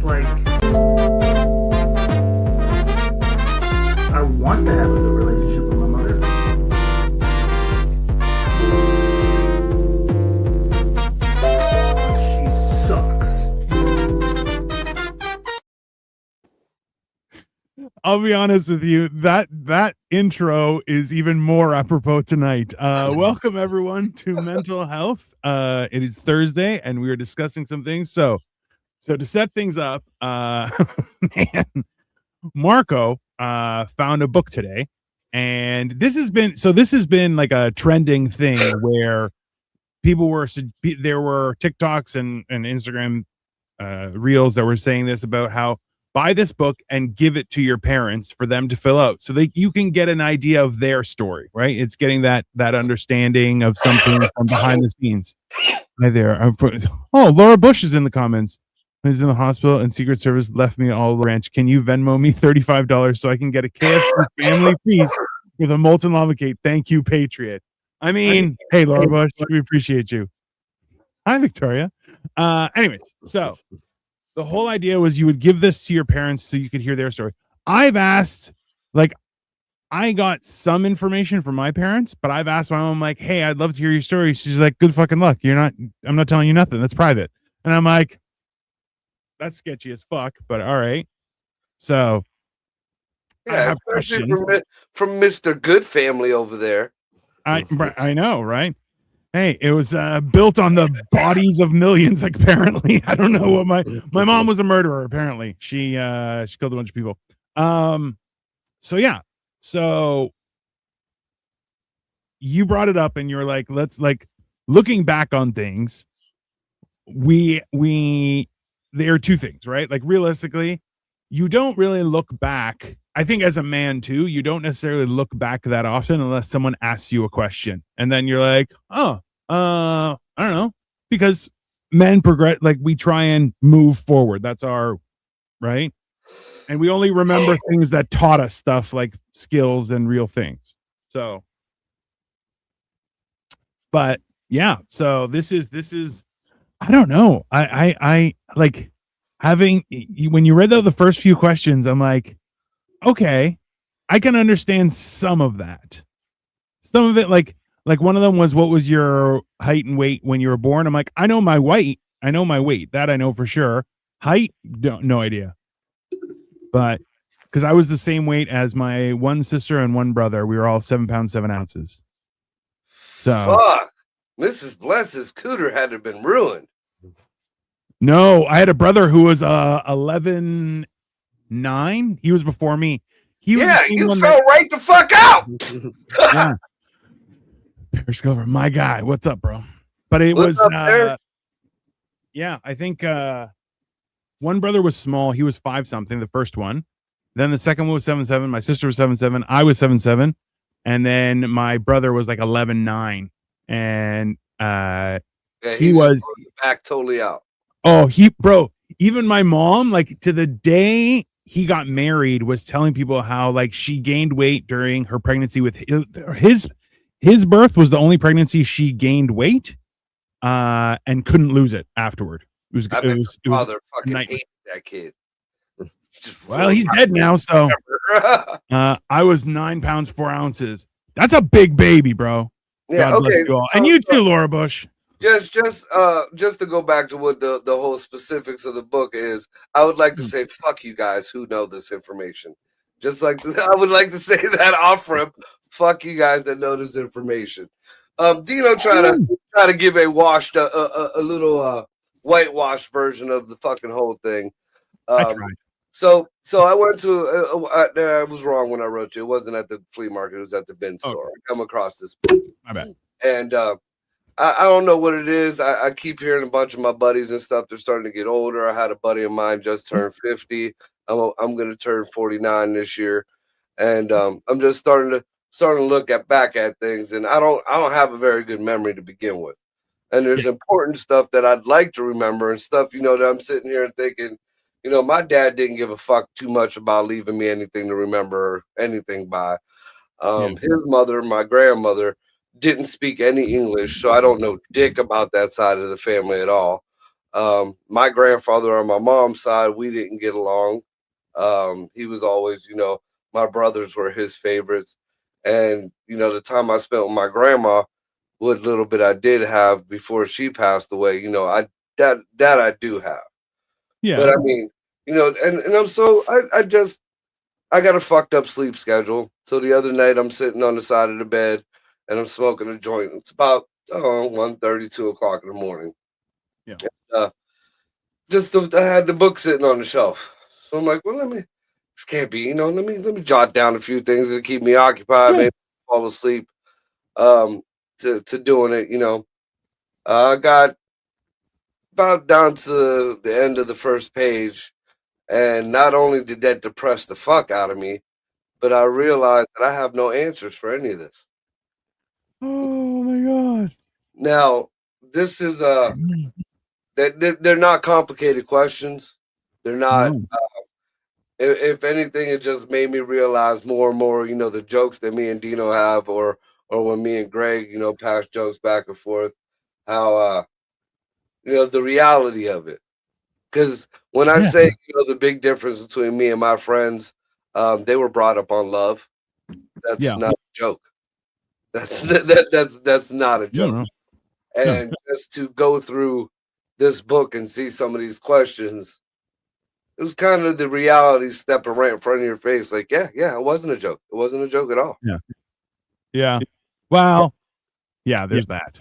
like I want to have a good relationship with my mother. She sucks. I'll be honest with you, that intro is even more apropos tonight. Welcome everyone to Mental Health. It is Thursday and we are discussing some things. So to set things up, man, Marco found a book today, and this has been like a trending thing where people there were TikToks and Instagram reels that were saying this about how buy this book and give it to your parents for them to fill out so that you can get an idea of their story, right? It's getting that understanding of something from behind the scenes. Hi there. Laura Bush is in the comments. He's in the hospital and Secret Service left me all ranch. Can you Venmo me $35 so I can get a KFC family feast with a molten lava cake? Thank you, Patriot. I mean, hey, Laura Bush, we appreciate you. Hi, Victoria. Anyways, so the whole idea was you would give this to your parents so you could hear their story. I've asked, like, I got some information from my parents, but I've asked my mom, like, hey, I'd love to hear your story. She's like, good fucking luck. I'm not telling you nothing. That's private. And I'm like, that's sketchy as fuck, but all right. So yeah, I have questions from Mr. Good Family over there. I know, right? Hey, it was built on the bodies of millions. Like, apparently, I don't know what my mom was a murderer. Apparently, she killed a bunch of people. So yeah, so you brought it up, and you're like, let's like looking back on things. There are two things, right? Like realistically, you don't really look back. I think as a man too, you don't necessarily look back that often unless someone asks you a question, and then you're like, oh. I don't know, because men progress, like we try and move forward. That's our right. And we only remember things that taught us stuff like skills and real things. So, but yeah, so this is, I don't know. I like having, when you read the first few questions, I'm like, okay, I can understand some of that. Some of it, like one of them was, what was your height and weight when you were born? I'm like, I know my weight. That I know for sure. Height, no idea. But because I was the same weight as my one sister and one brother. We were all 7 pounds, 7 ounces. So fuck. Mrs. Bless's cooter had to have been ruined. No, I had a brother who was 11'9". He was before me. You fell right the fuck out. Yeah. Periscope, my guy. What's up, bro? But it was yeah, I think one brother was small. He was 5 something, the first one. Then the second one was 7'7". My sister was 7'7". I was 7'7". And then my brother was like 11'9". And he was back totally out. Oh, even my mom, like to the day he got married, was telling people how like she gained weight during her pregnancy with his birth was the only pregnancy she gained weight, and couldn't lose it afterward. It was father fucking hated that kid. Well, he's dead now, so I was 9 pounds 4 ounces. That's a big baby, bro. Yeah, God bless you all. And you too, Laura Bush. Just to go back to what the whole specifics of the book is, I would like to say fuck you guys who know this information. Just like I would like to say that off rip, fuck you guys that know this information. Dino try to give a washed a little whitewashed version of the fucking whole thing. So I went to I was wrong when I wrote you. It wasn't at the flea market, it was at the bin store. I come across this book. My bad. And I don't know what it is. I keep hearing a bunch of my buddies and stuff. They're starting to get older. I had a buddy of mine just turned 50. I'm going to turn 49 this year, and I'm just starting to look back at things. And I don't have a very good memory to begin with. And there's important stuff that I'd like to remember and stuff, that I'm sitting here and thinking, my dad didn't give a fuck too much about leaving me anything to remember anything by. His mother, my grandmother, didn't speak any English, so I don't know dick about that side of the family at all. My grandfather on my mom's side, we didn't get along. He was always, my brothers were his favorites. And, the time I spent with my grandma, what little bit I did have before she passed away, that I do have. Yeah. But I mean, and I'm so I got a fucked up sleep schedule. So the other night I'm sitting on the side of the bed and I'm smoking a joint. It's about 1:30, 2 o'clock in the morning. Yeah. I had the book sitting on the shelf. So I'm like, well, this can't be, let me jot down a few things that keep me occupied, maybe fall asleep to doing it, I got about down to the end of the first page, and not only did that depress the fuck out of me, but I realized that I have no answers for any of this. Oh my God. Now, this is they're not complicated questions. They're not. If anything, it just made me realize more and more, the jokes that me and Dino have, or when me and Greg, pass jokes back and forth, how the reality of it. Because when I say, the big difference between me and my friends, they were brought up on love. That's not a joke. That's not a joke. No. And just to go through this book and see some of these questions, it was kind of the reality stepping right in front of your face. Like, yeah, it wasn't a joke. It wasn't a joke at all. Yeah. Well, yeah, there's that.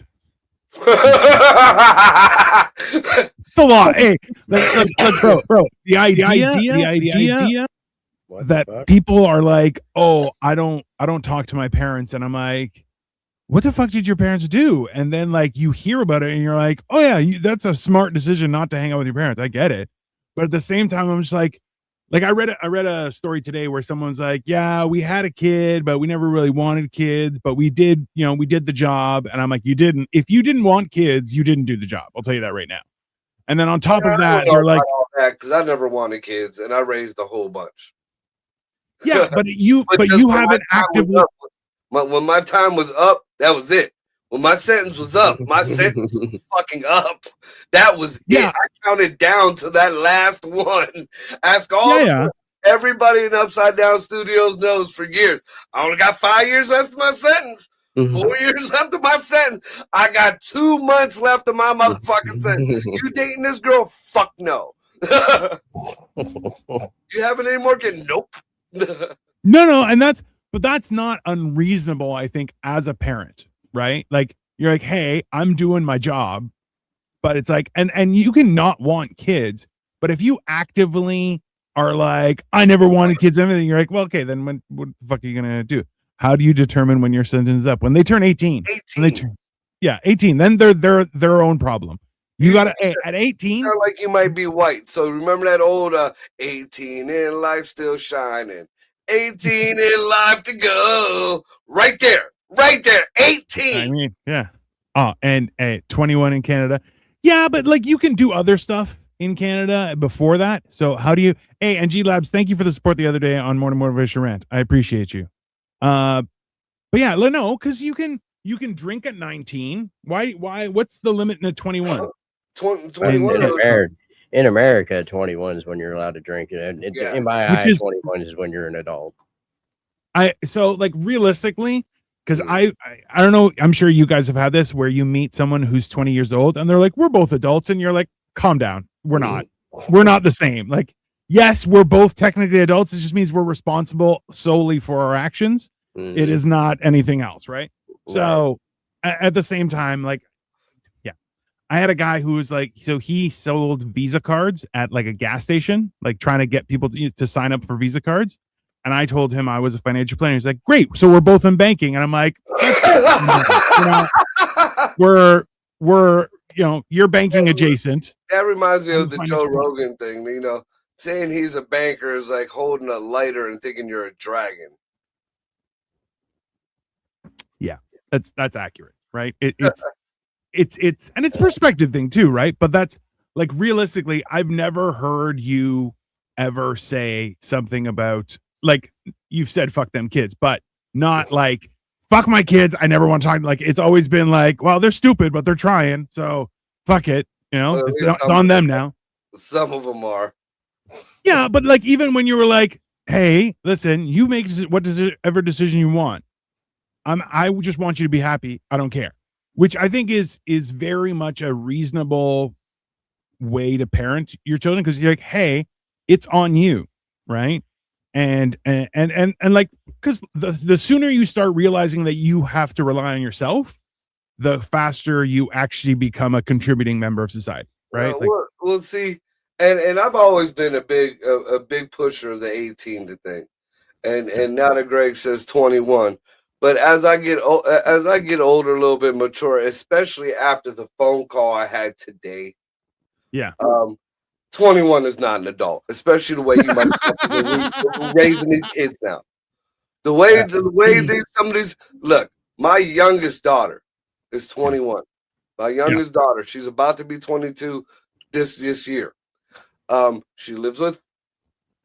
It's a lot. Hey, bro. The idea that people are like, oh, I don't talk to my parents, and I'm like, what the fuck did your parents do? And then like you hear about it, and you're like, oh yeah, that's a smart decision not to hang out with your parents. I get it, but at the same time, I'm just like I read a story today where someone's like, yeah, we had a kid, but we never really wanted kids, but we did the job. And I'm like, you didn't. If you didn't want kids, you didn't do the job. I'll tell you that right now. And then on top of that, you're like, because I never wanted kids, and I raised a whole bunch. Yeah, but you haven't actively. When my time was up, that was it. When my sentence was up, my sentence was fucking up. That was it. I counted down to that last one. Ask everybody in Upside Down Studios knows for years. I only got 5 years left of my sentence. 4 years left of my sentence. I got 2 months left of my motherfucking sentence. You dating this girl? Fuck no. You having any more kids? Nope. No, and that's not unreasonable, I think, as a parent, right? Like you're like, hey, I'm doing my job, but it's like, and you can not want kids, but if you actively are like, I never wanted kids, everything, you're like, well, okay, then what the fuck are you gonna do? How do you determine when your sentence is up? When they turn 18. 18. Then they're their own problem. You gotta at 18. Like you might be white. So remember that old 18 in life still shining. 18 in life to go. Right there. 18. I mean, yeah. And 21 in Canada. Yeah, but like you can do other stuff in Canada before that. So how do you? Hey, and G Labs, thank you for the support the other day on Morning Motivation Rant. I appreciate you. But yeah, no, because you can drink at 19. Why? What's the limit at 21? 21 in America, 21 is when you're allowed to drink it. In my eyes, 21 is when you're an adult. So like realistically, because I don't know, I'm sure you guys have had this where you meet someone who's 20 years old and they're like, we're both adults, and you're like, calm down, we're not the same. Like, yes, we're both technically adults. It just means we're responsible solely for our actions. It is not anything else, right? So at the same time, like, yeah, I had a guy who was like, so he sold Visa cards at like a gas station, like trying to get people to sign up for Visa cards. And I told him I was a financial planner. He's like, great. So we're both in banking. And I'm like, we're you're banking adjacent. That reminds me of the Joe Rogan thing. Saying he's a banker is like holding a lighter and thinking you're a dragon. Yeah, that's accurate, right? It's and it's perspective thing too, right? But that's like realistically, I've never heard you ever say something about, like, you've said fuck them kids, but not like fuck my kids, I never want to talk. Like, it's always been like, well, they're stupid, but they're trying, so fuck it. You know, Well, at it's, least it's on them now. Some of them are. Yeah, but like even when you were like, "Hey, listen, you make whatever decision you want. I just want you to be happy. I don't care." Which I think is very much a reasonable way to parent your children, because you're like, "Hey, it's on you," right? And like, because the sooner you start realizing that you have to rely on yourself, the faster you actually become a contributing member of society, right? We'll see. And I've always been a big pusher of the 18 to thing, and now that Greg says 21, but as I get older, a little bit mature, especially after the phone call I had today, 21 is not an adult, especially the way you might be raising these kids now. The way some of these look. My youngest daughter is 21. My youngest daughter, she's about to be 22 this year. She lives with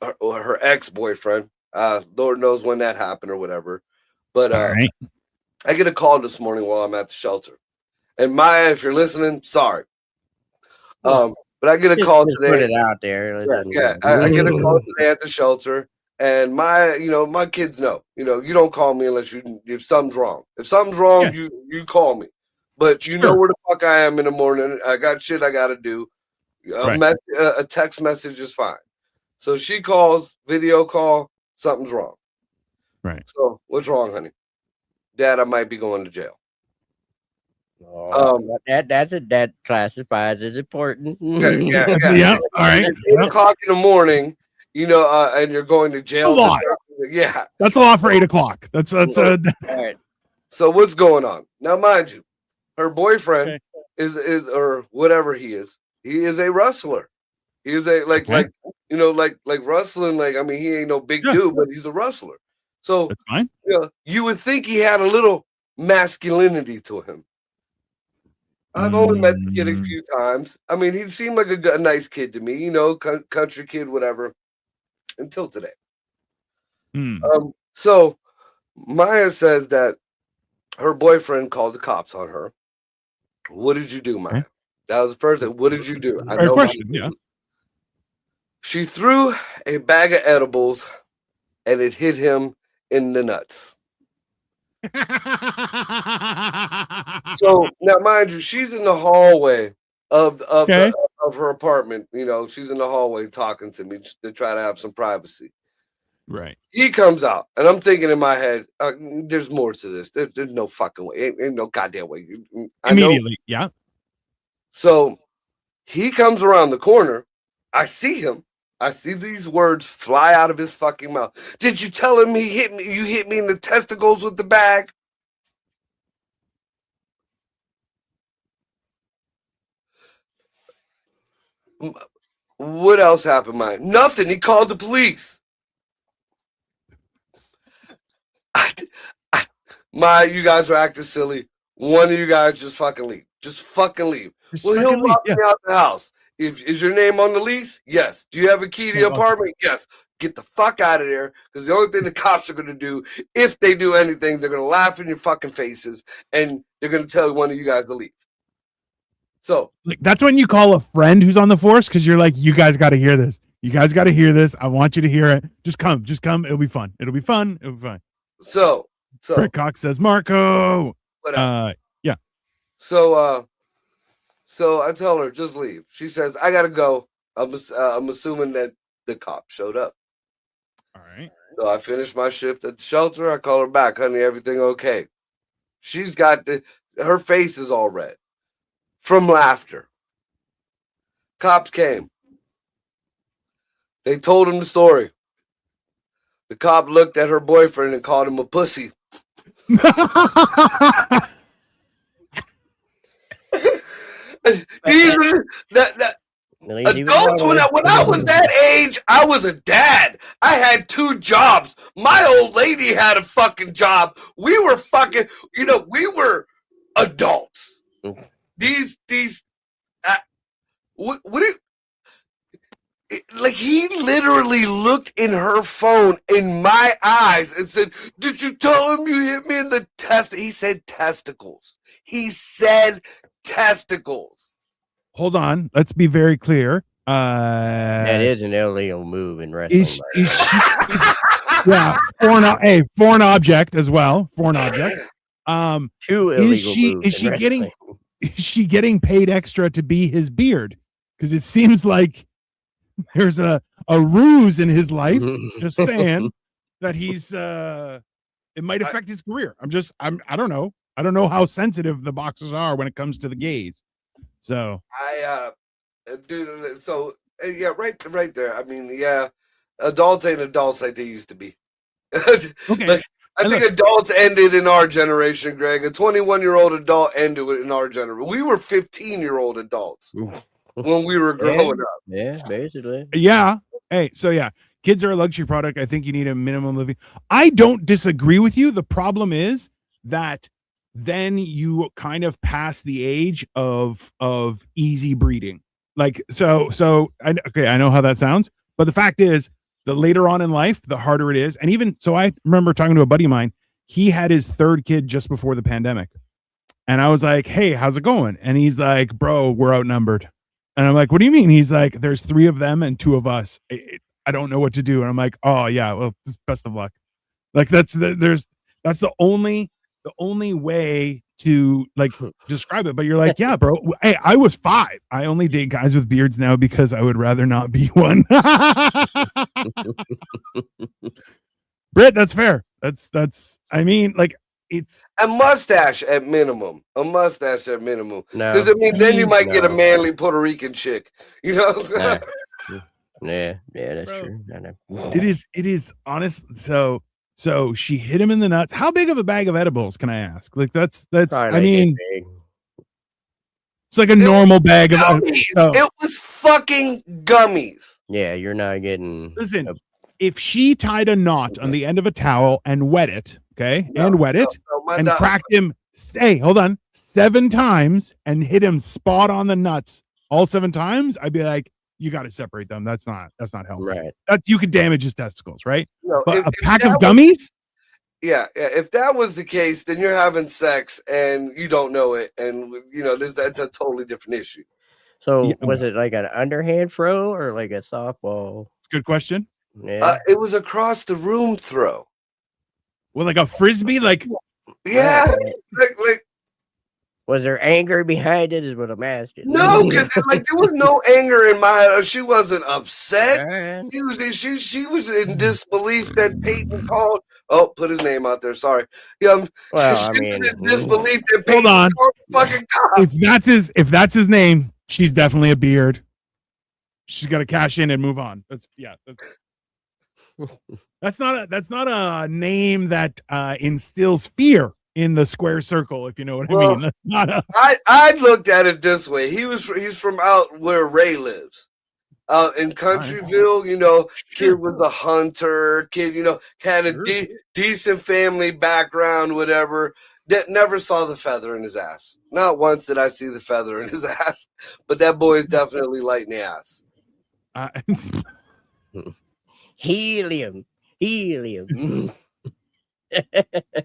her ex-boyfriend. Lord knows when that happened or whatever. But I get a call this morning while I'm at the shelter. And Maya, if you're listening, sorry. But I get a call today. Put it out there. I get a call today at the shelter, and my kids know. You don't call me unless if something's wrong. If something's wrong, you call me. But you know where the fuck I am in the morning. I got shit I got to do. A text message is fine. So she calls, video call, something's wrong. Right. So what's wrong, honey? Dad, I might be going to jail. That classifies as important. Yeah. All right. At 8 o'clock in the morning, and you're going to jail. A lot. Yeah. That's a lot for 8 o'clock. That's all right. So what's going on? Now, mind you, her boyfriend is or whatever he is a wrestler. He is like wrestling. Like, I mean, he ain't no big dude, but he's a wrestler. So that's fine. You would think he had a little masculinity to him. I've only met the kid a few times. I mean, he seemed like a nice kid to me, country kid, whatever, until today. So Maya says that her boyfriend called the cops on her. What did you do, Maya? That was the first thing. What did you do? I know question, She threw a bag of edibles and it hit him in the nuts. So now, mind you, she's in the hallway of her apartment. She's in the hallway talking to me to try to have some privacy. Right. He comes out, and I'm thinking in my head, "There's more to this. There's no fucking way. Ain't no goddamn way." Immediately, yeah. So he comes around the corner. I see him. I see these words fly out of his fucking mouth. Did you tell him he hit me? You hit me in the testicles with the bag? What else happened, Mike? Nothing. He called the police. You guys are acting silly. One of you guys just fucking leave. Just fucking leave. Well, he'll lock me out the house. Is your name on the lease? Yes. Do you have a key to the apartment? Yes. Get the fuck out of there, because the only thing the cops are going to do, if they do anything, they're going to laugh in your fucking faces, and they're going to tell one of you guys to leave. So that's when you call a friend who's on the force, because you're like, you guys got to hear this. You guys got to hear this. I want you to hear it. Just come. It'll be fun. It'll be fun. So Rick Cox says, Marco. Yeah. So I tell her, just leave. She says, I gotta go. I'm assuming that the cop showed up. All right. So I finished my shift at the shelter. I call her back, honey, everything okay? She's got her face is all red from laughter. Cops came. They told him the story. The cop looked at her boyfriend and called him a pussy. Adults, when I was that age, I was a dad. I had 2 jobs. My old lady had a fucking job. We were fucking, we were adults. He literally looked in her phone in my eyes and said, did you tell him you hit me in the test? He said testicles. He said testicles. hold on. Let's be very clear. That is an illegal move in wrestling. Yeah, foreign object as well. Foreign object. Two illegal moves. Is she getting paid extra to be his beard? Because it seems like there's a ruse in his life. Just saying that he's it might affect his career. I don't know. I don't know how sensitive the boxers are when it comes to the gays. So dude, so yeah, right there. I mean, yeah, adults ain't adults like they used to be. Okay. Like, I think adults ended in our generation, Greg. A 21-year-old adult ended in our generation. We were 15-year-old adults when we were growing up. Yeah, basically. Yeah. Hey, so yeah, kids are a luxury product. I think you need a minimum living. I don't disagree with you. The problem is that then you kind of pass the age of easy breeding. Like, so I know how that sounds, but the fact is, the later on in life, the harder it is. And even so, I remember talking to a buddy of mine. He had his third kid just before the pandemic. And I was like, hey, how's it going? And he's like, bro, we're outnumbered. And I'm like, what do you mean? He's like, there's 3 of them and 2 of us. I don't know what to do. And I'm like, oh yeah, well, best of luck. Like that's the only way to like describe it. But you're like, yeah, bro. Hey, I was 5. I only date guys with beards now because I would rather not be one. Britt, that's fair. That's I mean, like, it's a mustache at minimum. Because No, then you might get a manly Puerto Rican chick, you know. Yeah, that's Bro, true. I know. It is honest. So she hit him in the nuts. How big of a bag of edibles, can I ask? Like that's Probably I like mean, big. it's like a normal bag of It was fucking gummies. Yeah, you're not getting. Listen, if she tied a knot on the end of a towel and wet it, okay, and cracked him, hold on, 7 times and hit him spot on the nuts all 7 times, I'd be like, you got to separate them. That's not healthy. Right. That's, you could damage his testicles, right? No, but a pack of gummies? Yeah, if that was the case, then you're having sex and you don't know it, and that's a totally different issue. So was it like an underhand throw or like a softball? Good question. Yeah, it was across the room throw. Well, like a frisbee, like yeah, like. Was there anger behind it? Is what I'm asking. No, there was no anger in my. She wasn't upset. She was in disbelief that Peyton called. Oh, put his name out there. Sorry. Well, she was in disbelief that Peyton hold on. called fucking cops. If that's his name, she's definitely a beard. She's got to cash in and move on. That's not a name that instills fear in the square circle, if you know what I mean. That's not a. I looked at it this way. He's from out where Ray lives, out in Countryville. Kid was a hunter. Kid, had a decent family background, whatever. That never saw the feather in his ass. Not once did I see the feather in his ass. But that boy is definitely light in the ass. Helium. I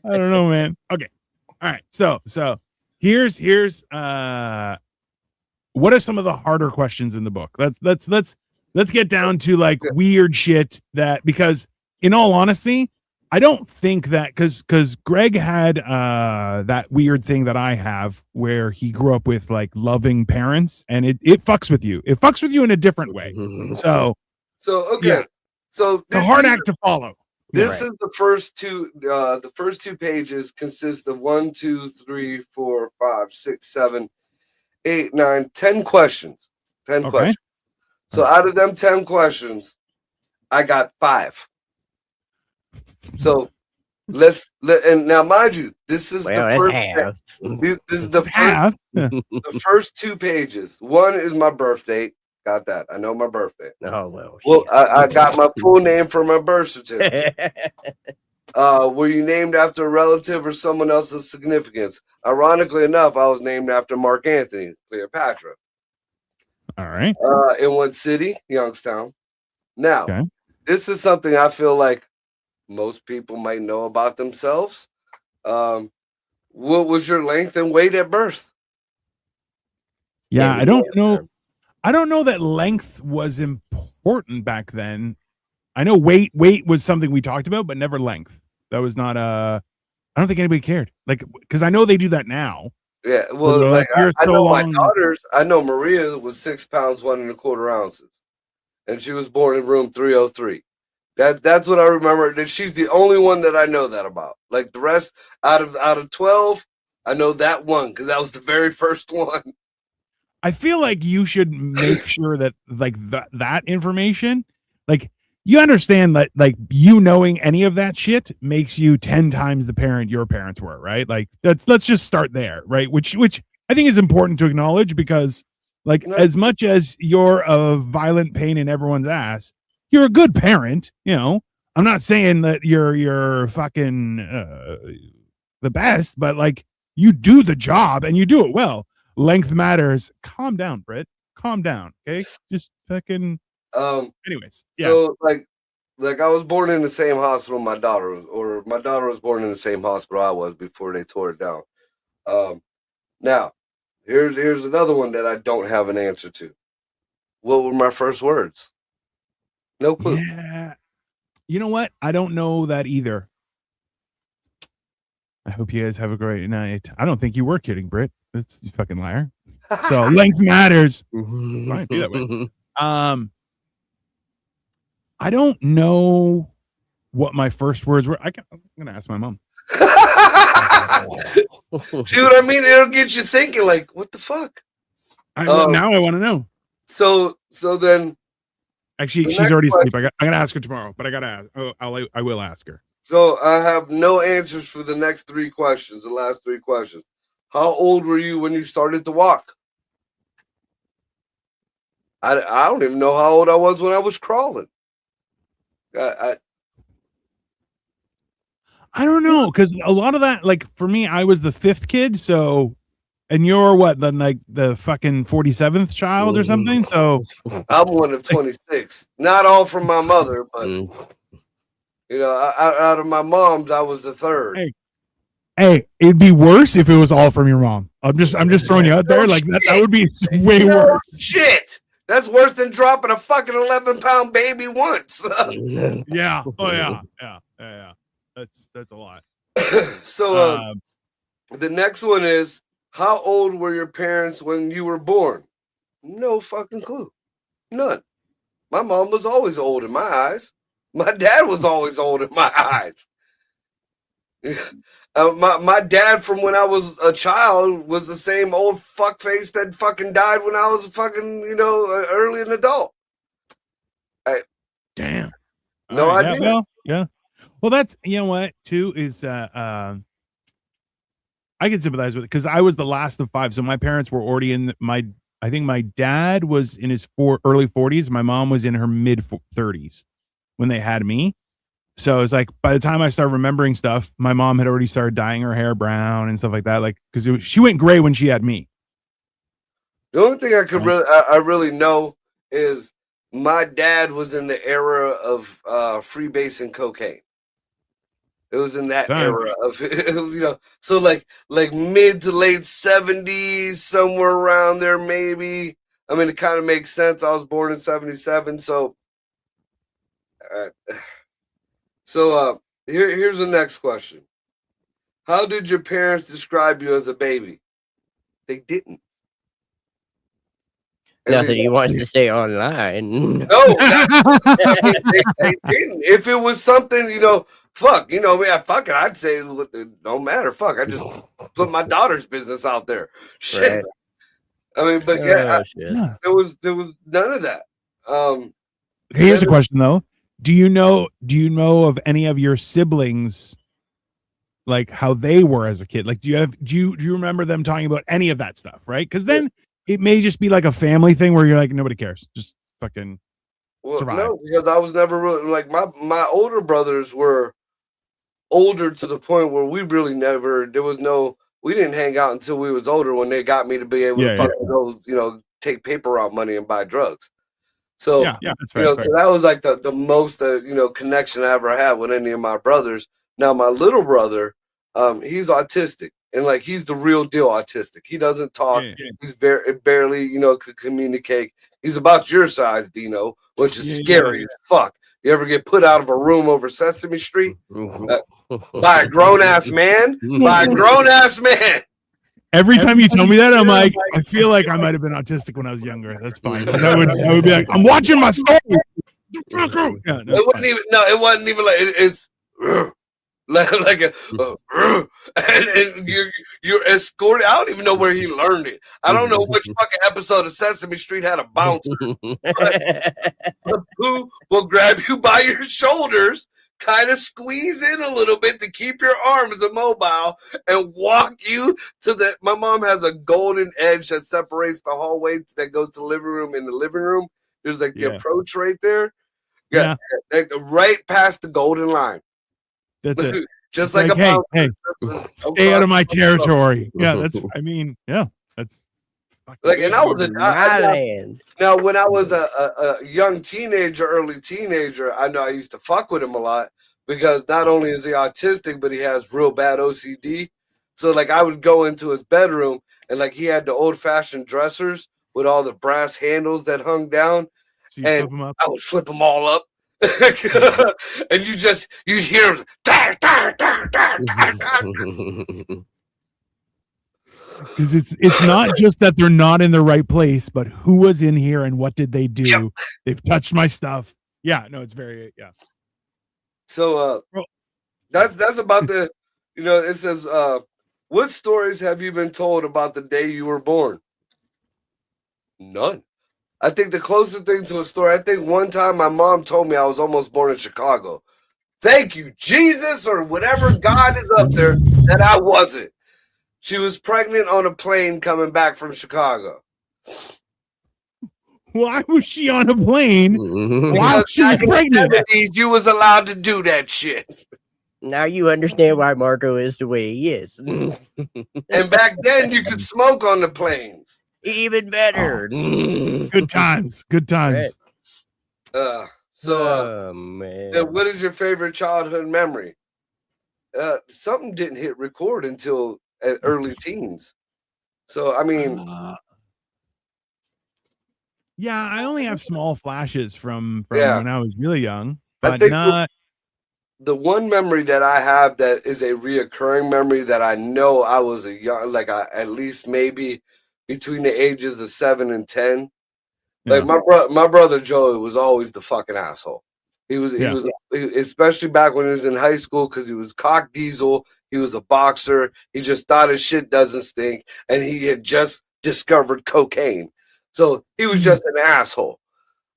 don't know, man. Okay. All right. So here's what are some of the harder questions in the book? Let's get down to like weird shit because in all honesty, I don't think that because Greg had that weird thing that I have where he grew up with like loving parents and it fucks with you. It fucks with you in a different way. So okay. Yeah. So the hard act to follow. This is the first two. The first 2 pages consist of 1, 2, 3, 4, 5, 6, 7, 8, 9, 10 questions. 10 questions. So out of them 10 questions, I got 5. So and now mind you, this is the first half. This is the first, the first 2 pages. 1 is my birth date. Got that. I know my birthday. Oh, well. Well, I got my full name from my birth certificate. Were you named after a relative or someone else's significance? Ironically enough, I was named after Mark Anthony, Cleopatra. All right. In what city? Youngstown. Now, this is something I feel like most people might know about themselves. What was your length and weight at birth? Yeah, I don't know. I don't know that length was important back then. I know weight was something we talked about, but never length. That was not I don't think anybody cared. Like, because I know they do that now. Yeah, well, like, I know my daughters. I know Maria was 6 pounds 1 1/4 ounces, and she was born in room 303. That's what I remember. That she's the only one that I know that about. Like the rest, out of 12, I know that one because that was the very first one. I feel like you should make sure that like that information, like you understand that like you knowing any of that shit makes you 10 times the parent your parents were, right? Like let's just start there, right? Which I think is important to acknowledge because like as much as you're a violent pain in everyone's ass, you're a good parent, you know. I'm not saying that you're fucking the best, but like you do the job and you do it well. Length matters. Calm down, Britt. Calm down, okay? Just fucking. Anyways, yeah. So like I was born in the same hospital my daughter was, or my daughter was born in the same hospital I was before they tore it down. Now, here's another one that I don't have an answer to. What were my first words? No clue. Yeah. You know what? I don't know that either. I hope you guys have a great night. I don't think you were kidding, Britt. That's you fucking liar. So length matters. Fine, be that way. I don't know what my first words were. I'm gonna ask my mom. See what I mean? It'll get you thinking, like, what the fuck? Now I want to know. So then, actually, she's already asleep. I'm gonna ask her tomorrow, but I gotta ask. I will ask her. So I have no answers for the next 3 questions. The last 3 questions. How old were you when you started to walk? I don't even know how old I was when I was crawling. I don't know, because a lot of that, like for me, I was the 5th kid, so, and you're what, the fucking 47th child or something. So I'm one of 26. Not all from my mother, but you know, out of my mom's, I was the 3rd. Hey, it'd be worse if it was all from your mom. I'm just throwing you out there. Like that would be way worse. Shit. That's worse than dropping a fucking 11-pound baby once. Yeah. Oh yeah. Yeah. That's a lot. So the next one is, how old were your parents when you were born? No fucking clue. None. My mom was always old in my eyes. My dad was always old in my eyes. My dad from when I was a child was the same old fuckface that fucking died when I was fucking, you know, early an adult. Damn. No idea. Yeah, yeah. Well, that's, you know what, too, is I can sympathize with it because I was the last of 5. So my parents were already I think my dad was in his early 40s. My mom was in her mid 30s when they had me. So it's like by the time I started remembering stuff, my mom had already started dyeing her hair brown and stuff like that. Like, because she went gray when she had me. The only thing I really know is my dad was in the era of freebase and cocaine. It was in that era of, you know, so like mid to late 70s, somewhere around there, maybe. I mean, it kind of makes sense. I was born in 77, so. Here's the next question. How did your parents describe you as a baby? They didn't. Nothing he wants to say online. No, they didn't. If it was something, you know, fuck, you know, fuck it, I'd say it don't matter. Fuck, I just put my daughter's business out there. Shit. Right. I mean, but there was none of that. Here's a question though. Do you know of any of your siblings, like how they were as a kid? Like, do you remember them talking about any of that stuff? Right? Because then it may just be like a family thing where you're like, nobody cares, just fucking survive. No, because I was never really like my older brothers were older to the point where we really never. We didn't hang out until we was older when they got me to be able to fucking go, you know, take paper route money and buy drugs. So, that's fair, you know, so that was like the most, you know, connection I ever had with any of my brothers. Now, my little brother, he's autistic and like, he's the real deal autistic. He doesn't talk. He's barely, you know, could communicate. He's about your size, Dino, which is scary as fuck. You ever get put out of a room over Sesame Street by a grown ass man? By a grown ass man. Every time you tell me that, I'm like, I feel like I might have been autistic when I was younger. That's fine. I would be like, I'm watching my story. Yeah, it wasn't even like it's like a and you're escorted. I don't even know where he learned it. I don't know which fucking episode of Sesame Street had a bouncer. Who will grab you by your shoulders, kind of squeeze in a little bit to keep your arms immobile, and walk you to the. My mom has a golden edge that separates the hallway that goes to the living room and the living room. There's like the approach right there. Yeah. Right past the golden line. That's it. Just like a hey, stay out of my territory. Yeah, that's. I mean, yeah, that's. Like, and I was now when I was a young teenager, early teenager, I know I used to fuck with him a lot because not only is he autistic, but he has real bad OCD. So like I would go into his bedroom and like he had the old fashioned dressers with all the brass handles that hung down, So and I would flip them all up. And you hear him because it's not just that they're not in the right place, but who was in here and what did they do? Yep. They've touched my stuff. Yeah, no, it's very So that's about the it says what stories have you been told about the day you were born? None. I think the closest thing to a story, I think one time my mom told me I was almost born in Chicago. Thank you, Jesus, or whatever God is up there, that I wasn't. She was pregnant on a plane coming back from Chicago. Why was she on a plane? While she was pregnant? You was allowed to do that shit. Now you understand why Marco is the way he is. And back then, you could smoke on the planes. Even better. Good times. Good times. Man. What is your favorite childhood memory? Something didn't hit record until early teens. So, I mean. Yeah, I only have small flashes from when I was really young. But the one memory that I have that is a reoccurring memory that I know I was at least maybe between the ages of 7 and 10. Like my brother Joey was always the fucking asshole. He was especially back when he was in high school because he was cock diesel. He was a boxer. He just thought his shit doesn't stink, and he had just discovered cocaine. So he was just an asshole,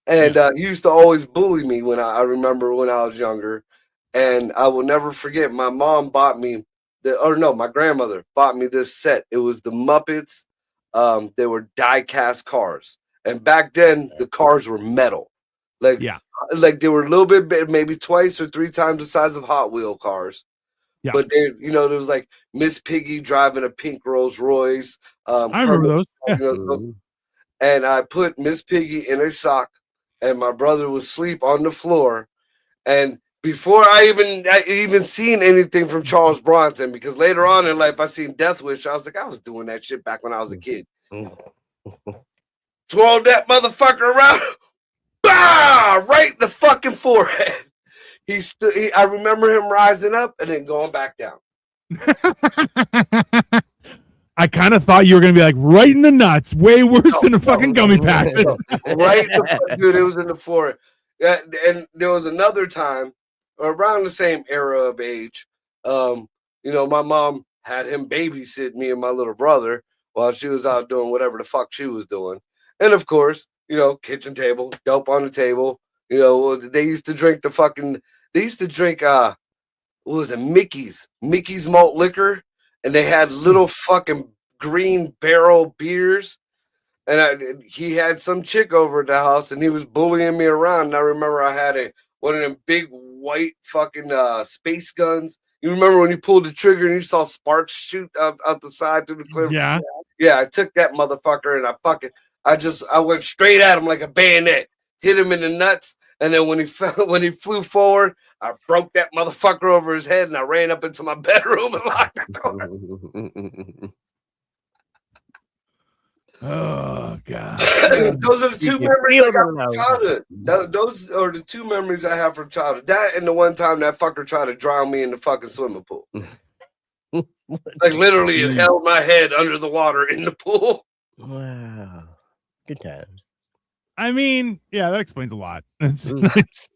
and he used to always bully me when I remember when I was younger. And I will never forget. My mom bought me my grandmother bought me this set. It was the Muppets. They were die-cast cars, and back then the cars were metal. Like they were a little bit, maybe twice or three times the size of Hot Wheel cars. Yeah. But they, there was like Miss Piggy driving a pink Rolls Royce. I remember those. Those. And I put Miss Piggy in a sock, and my brother was asleep on the floor. And before I even seen anything from Charles Bronson, because later on in life I seen Death Wish, I was like, I was doing that shit back when I was a kid. Twirled that motherfucker around, bah, right in the fucking forehead. I remember him rising up and then going back down. I kind of thought you were gonna be like right in the nuts, way worse than a fucking gummy pack. Right, dude, it was in the forehead. Yeah, and there was another time around the same era of age. My mom had him babysit me and my little brother while she was out doing whatever the fuck she was doing. And of course, kitchen table, dope on the table. They used to drink what was it, Mickey's malt liquor, and they had little fucking green barrel beers. And he had some chick over at the house, and he was bullying me around. And I remember I had one of them big white fucking space guns. You remember when you pulled the trigger and you saw sparks shoot out the side through the cliff? Yeah. Yeah, I took that motherfucker and I went straight at him like a bayonet, hit him in the nuts, and then when he flew forward, I broke that motherfucker over his head and I ran up into my bedroom and locked the door. Oh God. Those are the two You can memories I feel got the from love. childhood. Those are the two memories I have from childhood. That and the one time that fucker tried to drown me in the fucking swimming pool. Like literally, it held my head under the water in the pool. Wow. Good times. I mean, yeah, that explains a lot. It's Mm. nice.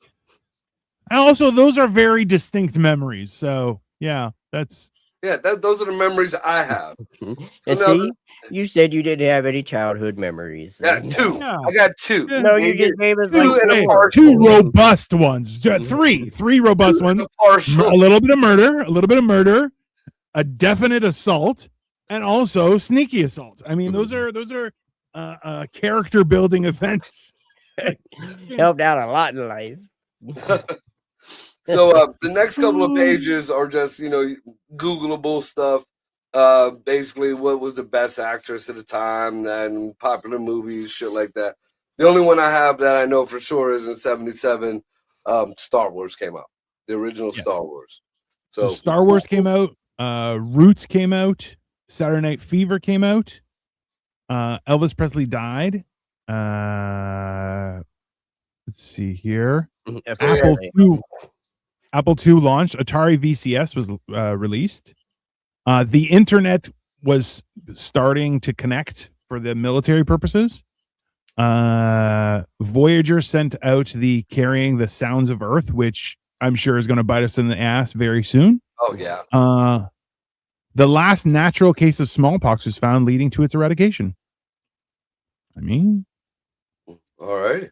And also, those are very distinct memories. So yeah, that's Yeah, those are the memories I have. And now- see, you said you didn't have any childhood memories. Yeah, two. Yeah. I got two. Yeah. No, you just gave us Two like and a Hey, partial. two robust ones. Three robust ones. Partial. A little bit of murder, a definite assault, and also sneaky assault. I mean, those are character building events. helped out a lot in life. So the next couple of pages are just Googleable stuff. Basically, what was the best actress at the time and popular movies, shit like that. The only one I have that I know for sure is in '77. Star Wars came out, the original Yes. Star Wars. So So Star Wars came out. Roots came out. Saturday Night Fever came out. Elvis Presley died. Let's see here. Apple II launched. Atari VCS was released. The internet was starting to connect for the military purposes. Voyager sent out the Carrying the Sounds of Earth, which I'm sure is going to bite us in the ass very soon. oh yeah, The last natural case of smallpox was found, leading to its eradication. I mean, all right.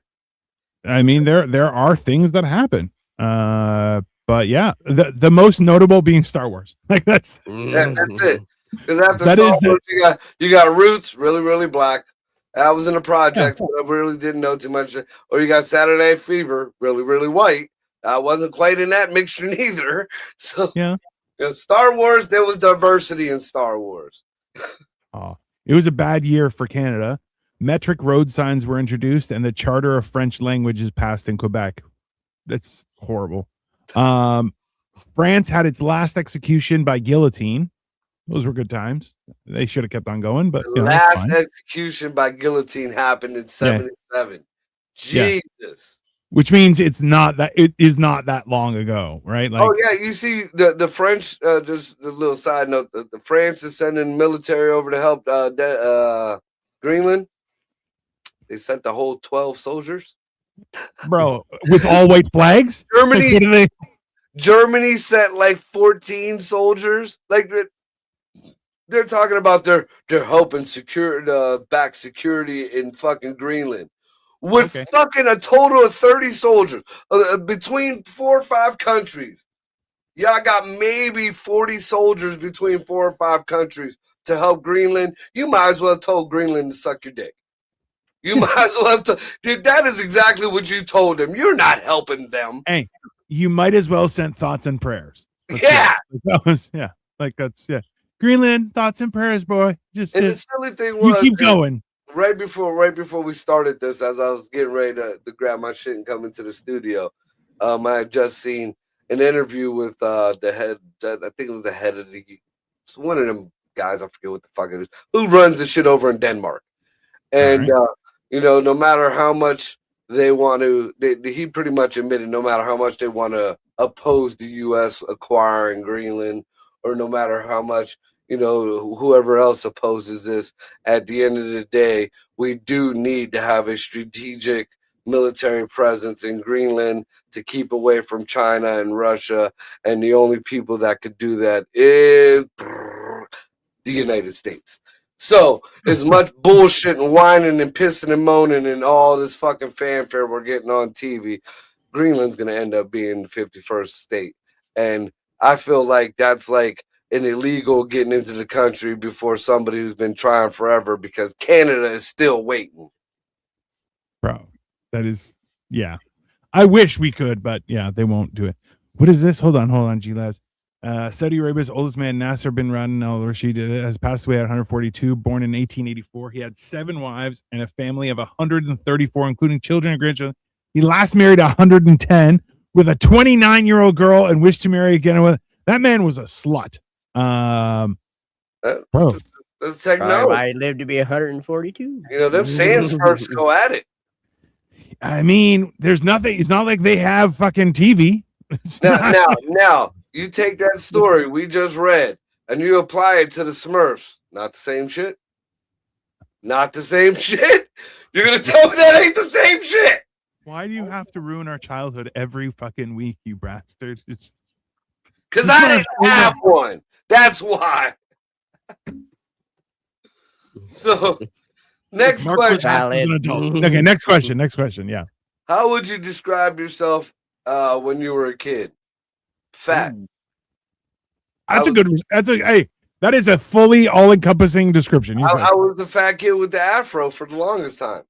there are things that happen. But yeah, the most notable being Star Wars. Like that's it. Because after That Star is the- Wars, you got Roots, really, really black. I was in a project, but I really didn't know too much. Or you got Saturday Night Fever, really, really white. I wasn't quite in that mixture neither. So Yeah. Star Wars, there was diversity in Star Wars. It was a bad year for Canada. Metric road signs were introduced, and the Charter of French Language is passed in Quebec. That's horrible. France had its last execution by guillotine. Those were good times. They should have kept on going, but The that's last fine. execution by guillotine happened in '77. Yeah. Jesus. Which means it is not that long ago, right? Like, Oh yeah, you see the French. Just a little side note: the France is sending military over to help Greenland. They sent the whole 12 soldiers. bro, with all white flags. Germany, Like, what do they? Germany sent like 14 soldiers. Like they're talking about they're helping secure back security in fucking Greenland. With Okay. fucking a total of 30 soldiers between 4 or 5 countries. Y'all got maybe 40 soldiers between 4 or 5 countries to help Greenland. You might as well have told Greenland to suck your dick. You might as well have dude, that is exactly what you told them. You're not helping them. Hey, you might as well send thoughts and prayers. Yeah. That was, yeah. Like that's Greenland, thoughts and prayers, boy. Just And the silly thing you was keep going. right before we started this, as I was getting ready to grab my shit and come into the studio, I had just seen an interview with the head. I think it was the head of it's one of them guys. I forget what the fuck it is. Who runs the shit over in Denmark? And no matter how much they want to, he pretty much admitted no matter how much they want to oppose the U.S. acquiring Greenland, or no matter how much whoever else opposes this, at the end of the day, we do need to have a strategic military presence in Greenland to keep away from China and Russia. And the only people that could do that is the United States. So as much bullshit and whining and pissing and moaning and all this fucking fanfare we're getting on TV, Greenland's going to end up being the 51st state. And I feel like that's like an illegal getting into the country before somebody who's been trying forever, because Canada is still waiting. Bro, that is, yeah. I wish we could, but yeah, they won't do it. What is this? Hold on, G-Labs. Saudi Arabia's oldest man, Nasser bin Radin al-Rashid, has passed away at 142, born in 1884. He had 7 wives and a family of 134, including children and grandchildren. He last married 110 with a 29-year-old girl and wished to marry again. That man was a slut. Bro. That's Probably technology. why he lived to be 142. You know, them sand smurfs go at it. I mean, there's nothing. It's not like they have fucking TV. Now, you take that story we just read and you apply it to the Smurfs. Not the same shit. Not the same shit. You're gonna tell me that ain't the same shit? Why do you have to ruin our childhood every fucking week, you bastard? It's because I didn't have one. That's why. So, next question. As an adult. Okay, next question. Next question. Yeah. How would you describe yourself when you were a kid? Fat. That is a fully all-encompassing description. I was the fat kid with the afro for the longest time.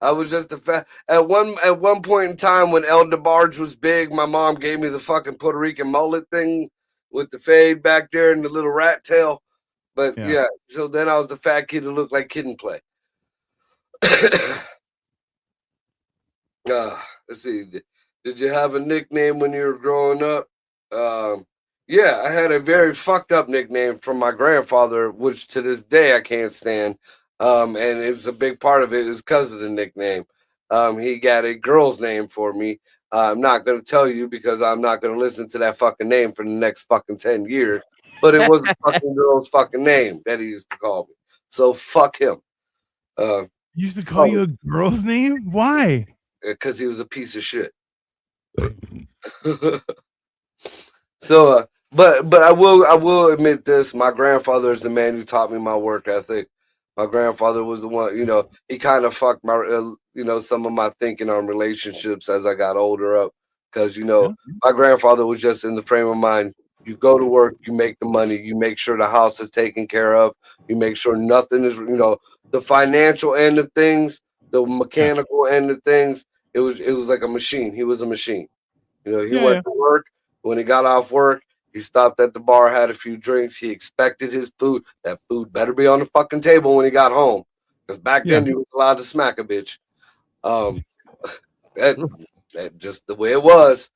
I was just a fat. At one point in time when El DeBarge was big, my mom gave me the fucking Puerto Rican mullet thing with the fade back there and the little rat tail. But yeah, so then I was the fat kid who looked like Kid and Play. Let's see. Did you have a nickname when you were growing up? Yeah, I had a very fucked up nickname from my grandfather, which to this day I can't stand. And it's a big part of it is because of the nickname. He got a girl's name for me. I'm not going to tell you because I'm not going to listen to that fucking name for the next fucking 10 years. But it was a fucking girl's fucking name that he used to call me. So fuck him. He used to call you a girl's name? Why? Because he was a piece of shit. So, but I will admit this. My grandfather is the man who taught me my work ethic. My grandfather was the one, he kind of fucked my, some of my thinking on relationships as I got older up. Because, my grandfather was just in the frame of mind. You go to work, you make the money, you make sure the house is taken care of. You make sure nothing is, the financial end of things, the mechanical end of things. It was like a machine. He was a machine. He went to work. When he got off work, he stopped at the bar, had a few drinks. He expected his food. That food better be on the fucking table when he got home. Because back then he was allowed to smack a bitch. That just the way it was.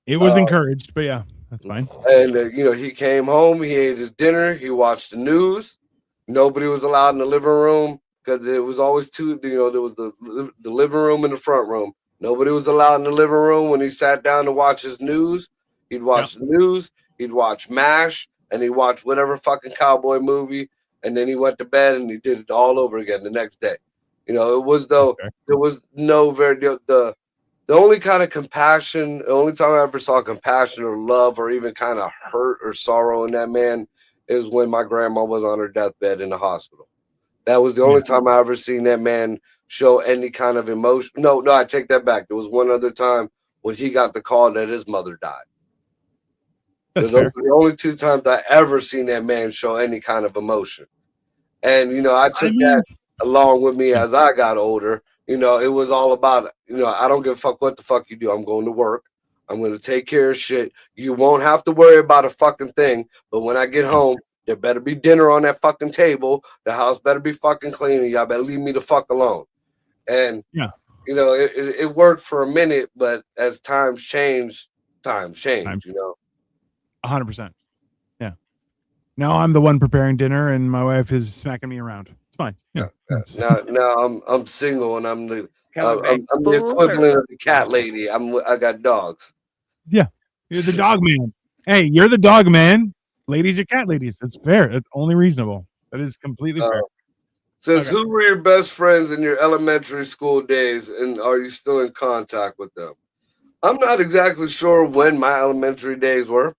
It was encouraged, but yeah, that's fine. And he came home. He ate his dinner. He watched the news. Nobody was allowed in the living room because it was always two. There was the living room and the front room. Nobody was allowed in the living room when he sat down to watch his news. He'd watch the news. He'd watch MASH, and he'd watch whatever fucking cowboy movie, and then he went to bed and he did it all over again the next day. It was though there was no the only kind of compassion, the only time I ever saw compassion or love or even kind of hurt or sorrow in that man is when my grandma was on her deathbed in the hospital. That was the only time I ever seen that man show any kind of emotion. No, I take that back. There was one other time when he got the call that his mother died. Those were the only two times I ever seen that man show any kind of emotion. And, I took that along with me as I got older. It was all about, I don't give a fuck what the fuck you do. I'm going to work. I'm going to take care of shit. You won't have to worry about a fucking thing. But when I get home, there better be dinner on that fucking table. The house better be fucking clean. And y'all better leave me the fuck alone. And, it worked for a minute. But as times change, 100%. Yeah. Now I'm the one preparing dinner and my wife is smacking me around. It's fine. Yeah. Now I'm single and I'm the equivalent of the cat lady. I got dogs. Yeah. You're the dog man. Hey, you're the dog man. Ladies are cat ladies. It's fair. It's only reasonable. That is completely fair. Says, who were your best friends in your elementary school days and are you still in contact with them? I'm not exactly sure when my elementary days were.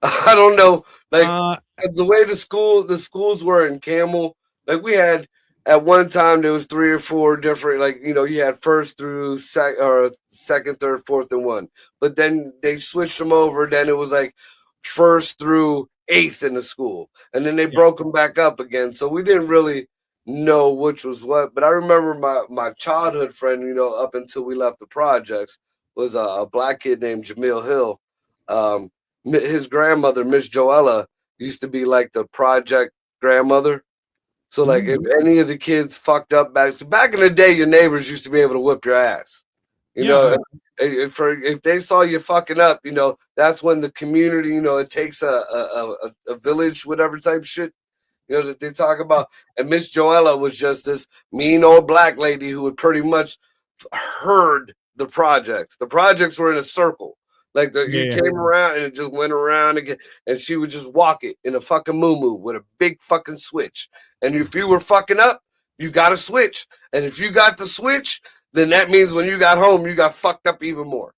I don't know. Like the way the schools were in Camel, like we had at one time there was 3 or 4 different, you had first through second, third, fourth, and 1. But then they switched them over. Then it was like first through 8th in the school, and then they broke them back up again. So we didn't really know which was what. But I remember my childhood friend, up until we left the projects, was a black kid named Jamil Hill. His grandmother, Miss Joella, used to be like the project grandmother. So like if any of the kids fucked up back in the day, your neighbors used to be able to whip your ass. If they saw you fucking up, that's when the community, it takes a village, whatever type shit, You know, that they talk about, and Miss Joella was just this mean old black lady who had pretty much heard the projects. The projects were in a circle. Like you came around and it just went around again, and she would just walk it in a fucking moo with a big fucking switch. And if you were fucking up, you got a switch. And if you got the switch, then that means when you got home, you got fucked up even more.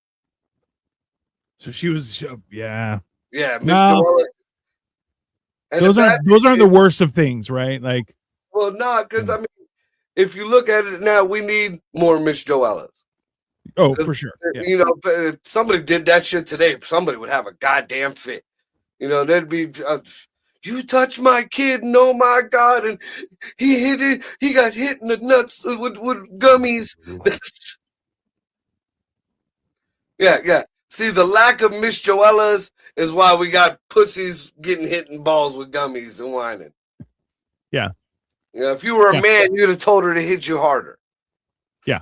So she was, yeah. Yeah, Miss Joella. And those aren't the worst of things, right? Like, well, no, because I mean, if you look at it now, we need more Miss Joellas. Oh, for sure. Yeah. You know, if somebody did that shit today, somebody would have a goddamn fit. You know, there'd be, you touch my kid, and oh my God, and he hit it. He got hit in the nuts with gummies. Yeah. See, the lack of Miss Joellas is why we got pussies getting hit in balls with gummies and whining. Yeah. You know, if you were a man, you'd have told her to hit you harder. Yeah.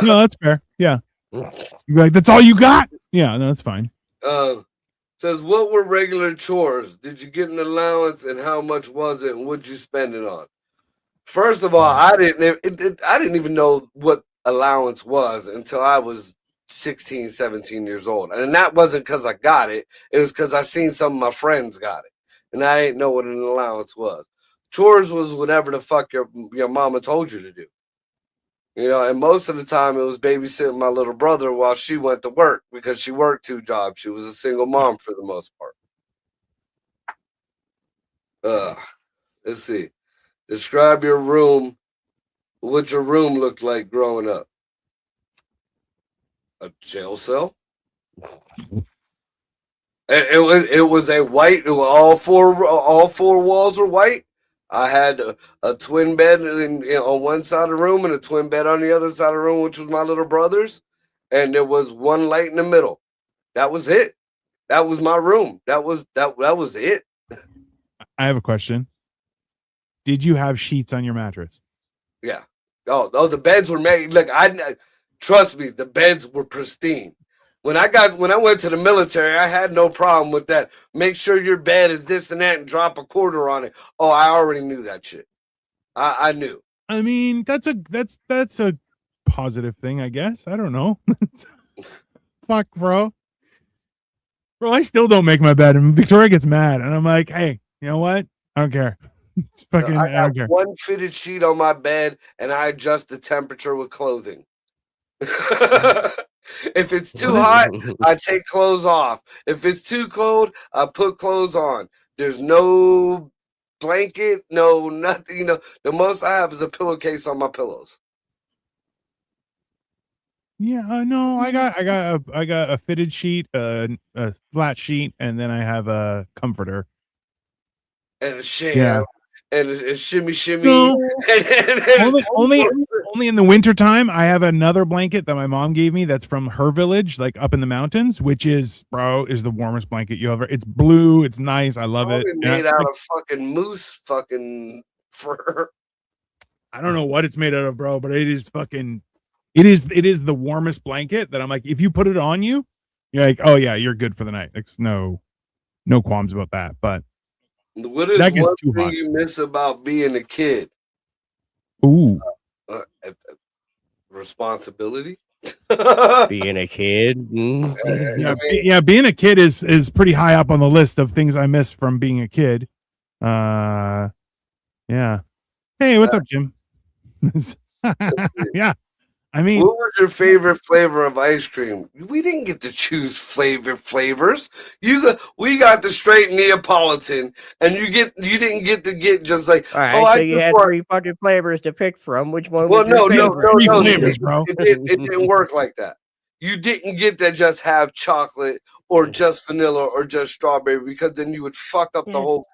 No, that's fair. Yeah. You're like, that's all you got? Yeah, no, that's fine. Says, what were regular chores? Did you get an allowance, and how much was it, and what'd you spend it on? First of all, I didn't even know what allowance was until I was 16, 17 years old. And that wasn't because I got it. It was because I seen some of my friends got it. And I didn't know what an allowance was. Chores was whatever the fuck your mama told you to do. You know, and most of the time it was babysitting my little brother while she went to work because she worked 2 jobs. She was a single mom for the most part. Let's see. Describe your room. What your room looked like growing up. A jail cell. It was a white. All four walls were white. I had a twin bed on one side of the room and a twin bed on the other side of the room, which was my little brother's, and there was one light in the middle. That was it. That was my room. That was it. I have a question. Did you have sheets on your mattress? Yeah. Oh, the beds were made. Look, trust me, the beds were pristine. When I went to the military, I had no problem with that. Make sure your bed is this and that and drop a quarter on it. Oh, I already knew that shit. I knew. I mean, that's a positive thing, I guess. I don't know. Fuck, bro. Bro, I still don't make my bed, and Victoria gets mad, and I'm like, hey, you know what? I don't care. It's fucking, I don't care. One fitted sheet on my bed, and I adjust the temperature with clothing. If it's too hot, I take clothes off. If it's too cold, I put clothes on. There's no blanket, no nothing. You know, the most I have is a pillowcase on my pillows. Yeah, no, I got a fitted sheet, a flat sheet, and then I have a comforter and a sham, and a shimmy. No. only in the wintertime, I have another blanket that my mom gave me that's from her village, like up in the mountains, which is the warmest blanket you ever. It's blue, it's nice, I love it. Made out of fucking moose fucking fur. I don't know what it's made out of, bro, but it is fucking. It is the warmest blanket that I'm like, if you put it on you, you're like, oh yeah, you're good for the night. Like no qualms about that. But what is one thing you miss about being a kid? Ooh, responsibility. Being a kid. Yeah, being a kid is pretty high up on the list of things I miss from being a kid. Yeah. Hey, what's up, Jim? Yeah. I mean, what was your favorite flavor of ice cream? We didn't get to choose flavors. We got the straight Neapolitan, and you didn't get to get just like. All right, so you had 3 fucking flavors to pick from. Which one? Well, was no, flavors, bro. It didn't work like that. You didn't get to just have chocolate or just vanilla or just strawberry because then you would fuck up the whole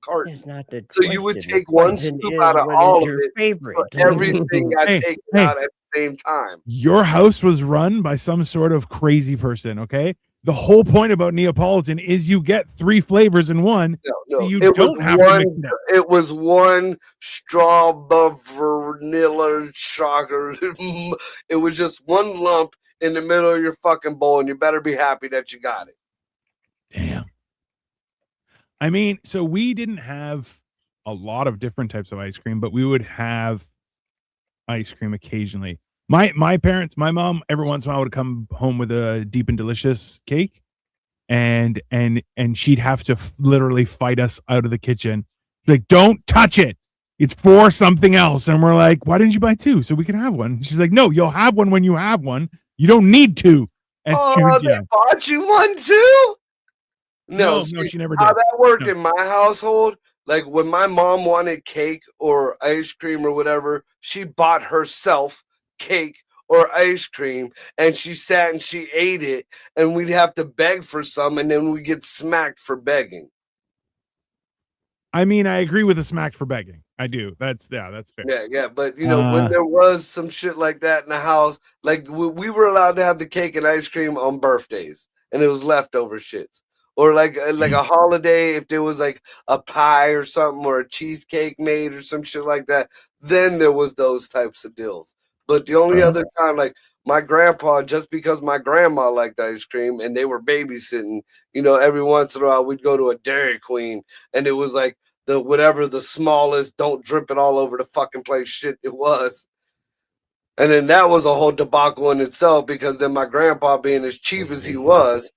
carton. So you would take one scoop out of all of it. Favorite. So everything got taken out at the same time. Your house was run by some sort of crazy person, okay? The whole point about Neapolitan is you get 3 flavors in one. No, so you don't have to mix it up. It was one strawberry vanilla chocolate. It was just one lump in the middle of your fucking bowl, and you better be happy that you got it. Damn. I mean, so we didn't have a lot of different types of ice cream, but we would have ice cream occasionally. My parents, my mom, every once in a while would come home with a Deep and Delicious cake, and she'd have to literally fight us out of the kitchen. Like, don't touch it. It's for something else. And we're like, why didn't you buy two so we can have one? She's like, no, you'll have one when you have one. You don't need two. And they bought you one too? No, she never did. How that worked in my household, like when my mom wanted cake or ice cream or whatever, she bought herself cake or ice cream, and she sat and she ate it, and we'd have to beg for some, and then we get smacked for begging. I mean, I agree with the smacked for begging. I do. That's fair. Yeah. But when there was some shit like that in the house, like we were allowed to have the cake and ice cream on birthdays, and it was leftover shits. Or like a holiday, if there was like a pie or something or a cheesecake made or some shit like that, then there was those types of deals. But the only other time, like my grandpa, just because my grandma liked ice cream and they were babysitting, every once in a while we'd go to a Dairy Queen, and it was like the smallest, don't drip it all over the fucking place shit it was. And then that was a whole debacle in itself, because then my grandpa, being as cheap as he was,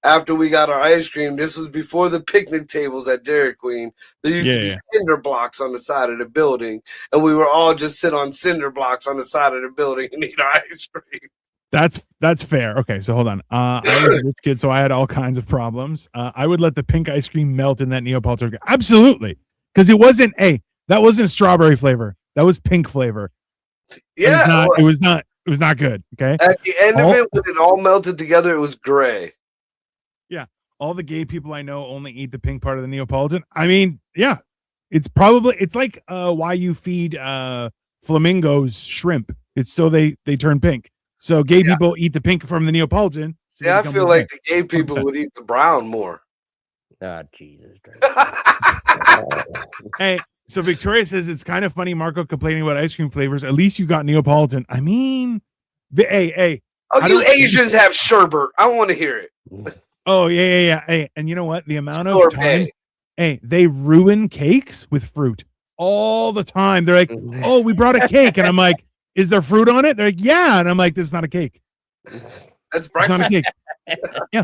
after we got our ice cream, this was before the picnic tables at Dairy Queen. There used to be cinder blocks on the side of the building, and we were all just sit on cinder blocks on the side of the building and eat our ice cream. That's fair. Okay, so hold on. I was a rich kid, so I had all kinds of problems. I would let the pink ice cream melt in that Neapolitan. Absolutely, because it wasn't that wasn't strawberry flavor. That was pink flavor. Yeah, it was not good. Okay. At the end of it, when it all melted together, it was gray. Yeah, all the gay people I know only eat the pink part of the Neapolitan. I mean, yeah, it's like why you feed flamingos shrimp. It's so they turn pink. So gay people eat the pink from the Neapolitan. So I feel like the gay people 100%. Would eat the brown more. Ah, Jesus. Hey. So Victoria says it's kind of funny, Marco complaining about ice cream flavors. At least you got Neapolitan. I mean, hey. Oh, you Asians have sherbet. I want to hear it. Oh, yeah. Hey, and you know what? The amount of times, they ruin cakes with fruit all the time. They're like, oh, we brought a cake. And I'm like, is there fruit on it? They're like, yeah. And I'm like, this is not a cake. That's breakfast. It's not a cake. Yeah.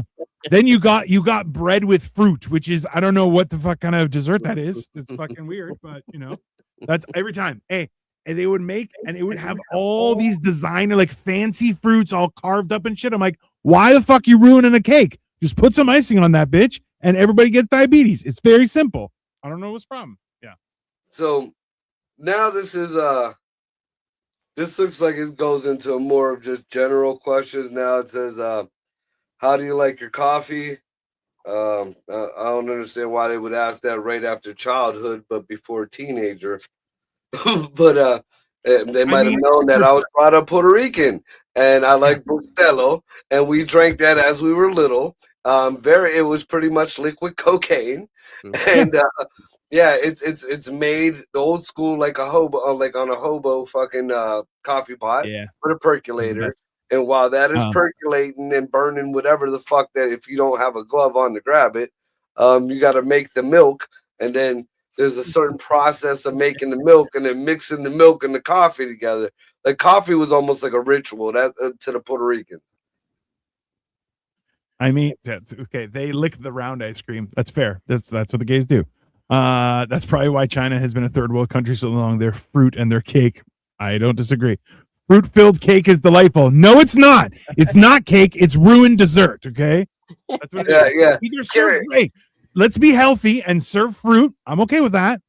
Then you got bread with fruit, which is, I don't know what the fuck kind of dessert that is. It's fucking weird, but that's every time. Hey, and they would make, and it would have all these designer, like fancy fruits all carved up and shit. I'm like, why the fuck you ruining a cake? Just put some icing on that bitch and everybody gets diabetes. It's very simple. I don't know what's the problem. Yeah. So now this looks like it goes into a more of just general questions. Now it says, how do you like your coffee? I don't understand why they would ask that right after childhood, but before teenager. But they might have known that I was brought up Puerto Rican, and I like Bustelo, and we drank that as we were little. It was pretty much liquid cocaine, and it's made the old school like a hobo, like on a hobo fucking coffee pot with a percolator. And while that is percolating and burning whatever the fuck that, if you don't have a glove on to grab it, you got to make the milk. And then there's a certain process of making the milk and then mixing the milk and the coffee together. Like coffee was almost like a ritual to the Puerto Ricans. I mean, that's okay. They lick the round ice cream. That's fair. That's what the gays do. That's probably why China has been a third world country so long. Their fruit and their cake. I don't disagree. Fruit-filled cake is delightful. No, it's not. It's not cake. It's ruined dessert. Okay. That's what it is. Yeah. Either serve, hey, let's be healthy and serve fruit. I'm okay with that.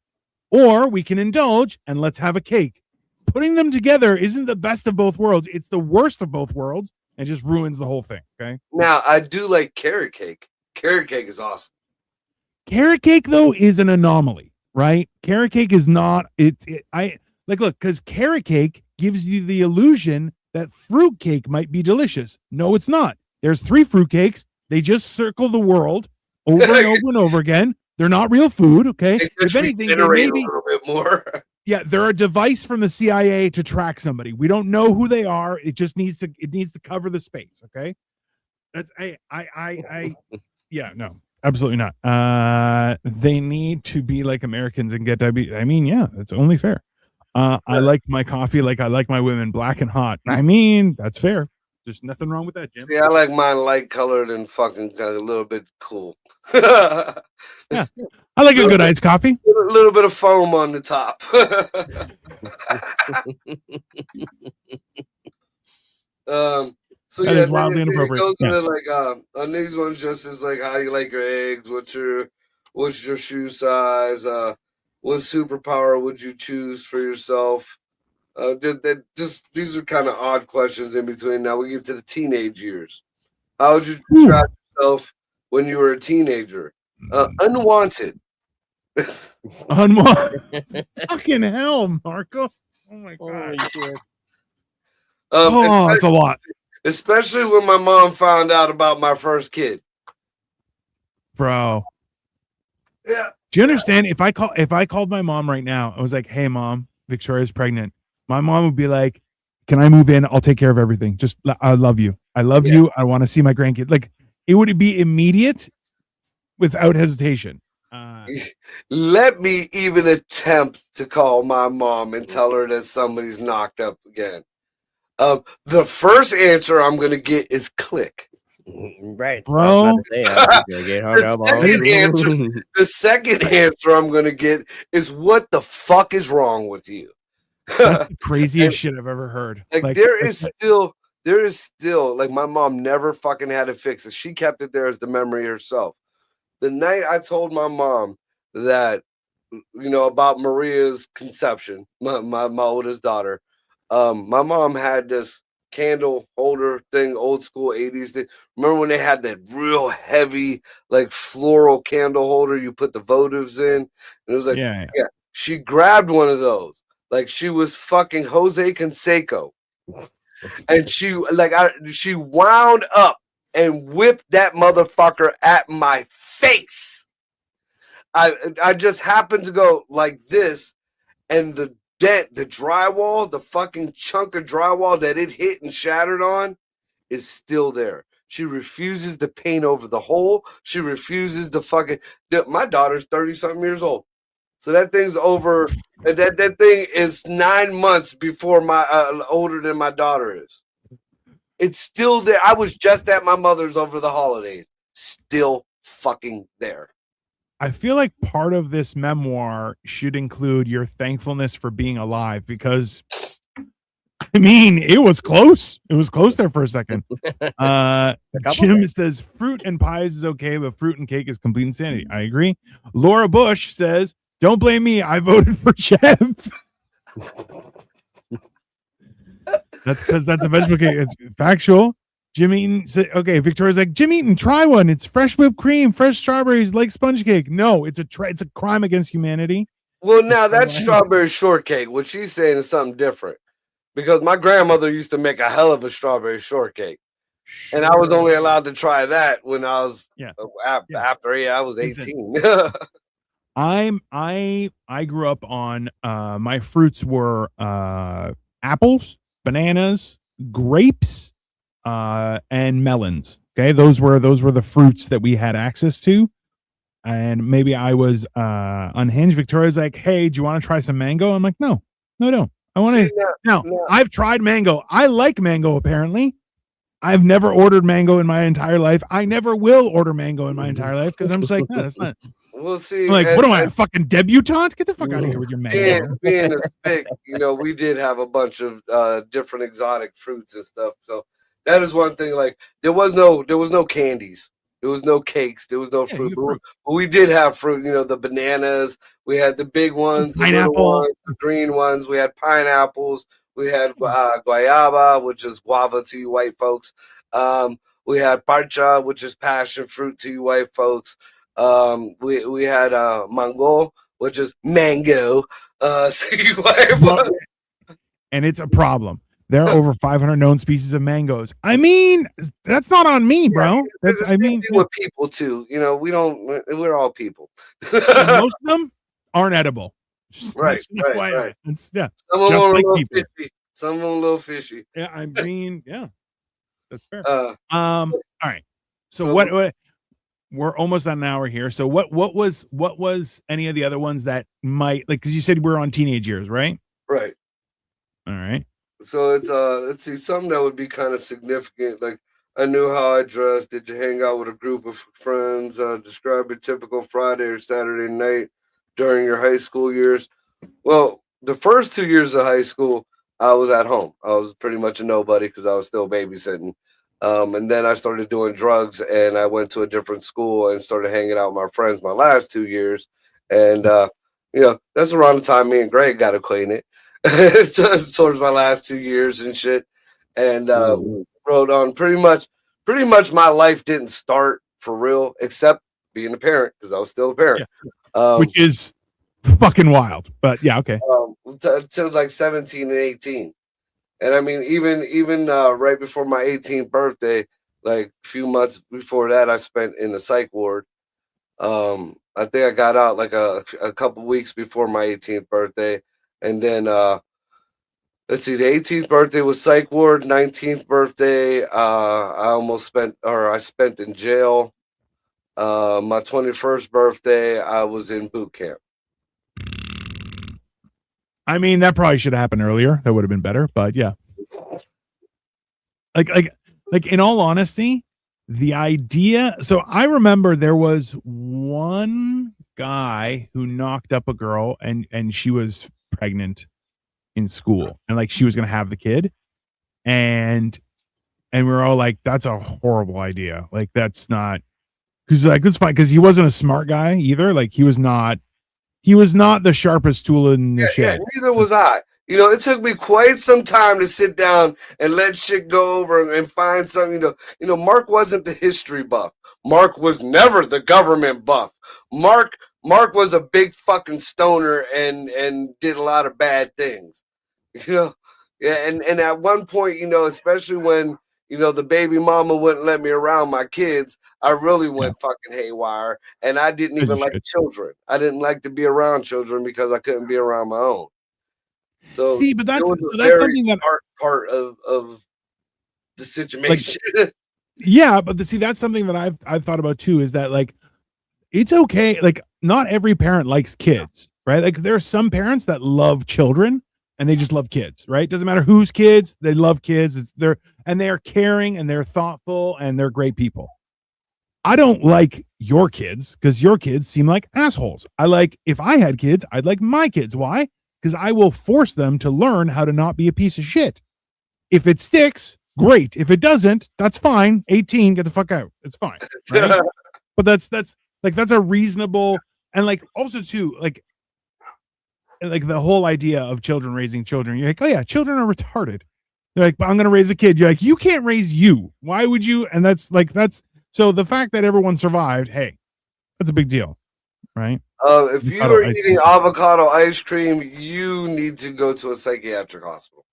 Or we can indulge and let's have a cake. Putting them together isn't the best of both worlds. It's the worst of both worlds and just ruins the whole thing. Okay. Now I do like carrot cake. Carrot cake is awesome. Carrot cake though is an anomaly, right? Carrot cake is not. Look, because carrot cake gives you the illusion that fruit cake might be delicious. No, it's not. There's 3 fruit cakes. They just circle the world over and over and over again. They're not real food. Okay. If anything, they may be, a little bit more. Yeah, they're a device from the CIA to track somebody. We don't know who they are. It just needs to cover the space. Okay. That's yeah, no. Absolutely not. They need to be like Americans and get diabetes. I mean, yeah, it's only fair. I like my coffee like I like my women black and hot. I mean, that's fair. There's nothing wrong with that, Jim. Yeah, I like mine light colored and fucking a little bit cool. Yeah, I like a good iced coffee. A little bit of foam on the top. So That yeah, is wildly inappropriate. It goes Yeah. into like on these ones just is like how you like your eggs, what's your shoe size, what superpower would you choose for yourself? Just these are kind of odd questions in between. Now we get to the teenage years. How would you describe yourself when you were a teenager? Unwanted. Unwanted. Fucking hell, Marco. Oh my god. It's a lot. Especially when my mom found out about my first kid. Bro. Yeah. Do you understand? If I called my mom right now, I was like, "Hey mom, Victoria's pregnant." My mom would be like, "Can I move in? I'll take care of everything. Just I love you. I love you. I want to see my grandkid." Like it would be immediate without hesitation. Let me even attempt to call my mom and tell her that somebody's knocked up again. The first answer I'm gonna get is click. Right, bro. The second answer I'm gonna get is what the fuck is wrong with you? That's the craziest shit I've ever heard. Like there is still like my mom never fucking had it fixed. She kept it there as the memory herself. The night I told my mom that about Maria's conception, my oldest daughter, my mom had this candle holder thing, old school 80s thing. Remember when they had that real heavy, like floral candle holder you put the votives in? And it was like, yeah. She grabbed one of those, like she was fucking Jose Canseco. And she wound up and whipped that motherfucker at my face. I just happened to go like this, and the drywall, the fucking chunk of drywall that it hit and shattered on is still there. She refuses to paint over the hole. She refuses to fucking... My daughter's 30-something years old. So that thing's over. That thing is 9 months before my older than my daughter is. It's still there. I was just at my mother's over the holidays. Still fucking there. I feel like part of this memoir should include your thankfulness for being alive, because I mean, it was close. It was close there for a second. Jim says fruit and pies is okay, but fruit and cake is complete insanity. I agree. Laura Bush says, "Don't blame me. I voted for Chev." That's because that's a vegetable cake. It's factual. Jim Eaton said, okay, Victoria's like, Jim Eaton, try one. It's fresh whipped cream, fresh strawberries, like sponge cake. No, it's a crime against humanity. Well, now that's strawberry shortcake. What she's saying is something different, because my grandmother used to make a hell of a strawberry shortcake, and I was only allowed to try that when I was after I was 18. I grew up on my fruits were apples, bananas, grapes, and melons. Okay, those were the fruits that we had access to. And maybe I was unhinged. Victoria's like, "Hey, do you want to try some mango?" I'm like, no, don't. I want to. Now, I've tried mango. I like mango. Apparently, I've never ordered mango in my entire life. I never will order mango in my entire life, because I'm just like, no, that's not. We'll see. I'm like, what am I, a fucking debutante? Get the fuck out of here with your mango. Being a spick, we did have a bunch of different exotic fruits and stuff. So that is one thing. Like there was no candies, there was no cakes, there was no fruit. But we did have fruit. The bananas. We had the big ones, the little ones, the green ones. We had pineapples. We had guayaba, which is guava to you white folks. We had parcha, which is passion fruit to you white folks. We had mango, which is mango. To you white folks. And it's a problem. There are over 500 known species of mangoes. I mean, that's not on me, bro. I mean, with people too. We're all people. Most of them aren't edible. Right. It's, yeah. Some of them are a little fishy. Some of them a little fishy. Yeah, I mean, yeah. That's fair. All right. So what we're almost at an hour here. So what was any of the other ones that might, like, because you said we're on teenage years, right? Right. All right. So it's let's see, something that would be kind of significant. Like, I knew how I dressed. Did you hang out with a group of friends? Describe a typical Friday or Saturday night during your high school years. Well, the first 2 years of high school, I was at home. I was pretty much a nobody because I was still babysitting. And then I started doing drugs, and I went to a different school and started hanging out with my friends my last 2 years. And that's around the time me and Greg got acquainted. Towards my last 2 years and shit. And wrote on pretty much my life didn't start for real, except being a parent, because I was still a parent. Yeah. Which is fucking wild. But yeah, okay. Till like 17 and 18. And I mean, even right before my 18th birthday, like a few months before that, I spent in the psych ward. I think I got out like a couple weeks before my 18th birthday. And then let's see, the 18th birthday was psych ward, 19th birthday, I spent in jail. My 21st birthday, I was in boot camp. I mean, that probably should have happened earlier. That would have been better, but yeah. Like in all honesty, the idea, so I remember there was one guy who knocked up a girl and she was pregnant in school, and like she was gonna have the kid, and we were all like, that's a horrible idea. Like, that's not, because like, that's fine, because he wasn't a smart guy either. Like, he was not the sharpest tool in the shed. Neither was I. It took me quite some time to sit down and let shit go over and find something. Mark wasn't the history buff. Mark was never the government buff. Mark was a big fucking stoner and did a lot of bad things. Yeah, and at one point, especially when the baby mama wouldn't let me around my kids, I really went fucking haywire, and I didn't even like children. I didn't like to be around children because I couldn't be around my own. So see, but that's something that part of the situation. Like, yeah, but that's something that I've thought about too, is that like, it's okay. Like, not every parent likes kids, right? Like, there are some parents that love children and they just love kids, right? Doesn't matter whose kids, they love kids. They are caring and they're thoughtful and they're great people. I don't like your kids because your kids seem like assholes. If I had kids, I'd like my kids. Why? Because I will force them to learn how to not be a piece of shit. If it sticks, great. If it doesn't, that's fine. 18, get the fuck out. It's fine. Right? But that's a reasonable, and like also too, like the whole idea of children raising children. You're like, oh yeah, children are retarded. They're like, but I'm gonna raise a kid. You're like, you can't raise you. Why would you? And that's so the fact that everyone survived, hey, that's a big deal, right? If you are eating avocado ice cream, you need to go to a psychiatric hospital.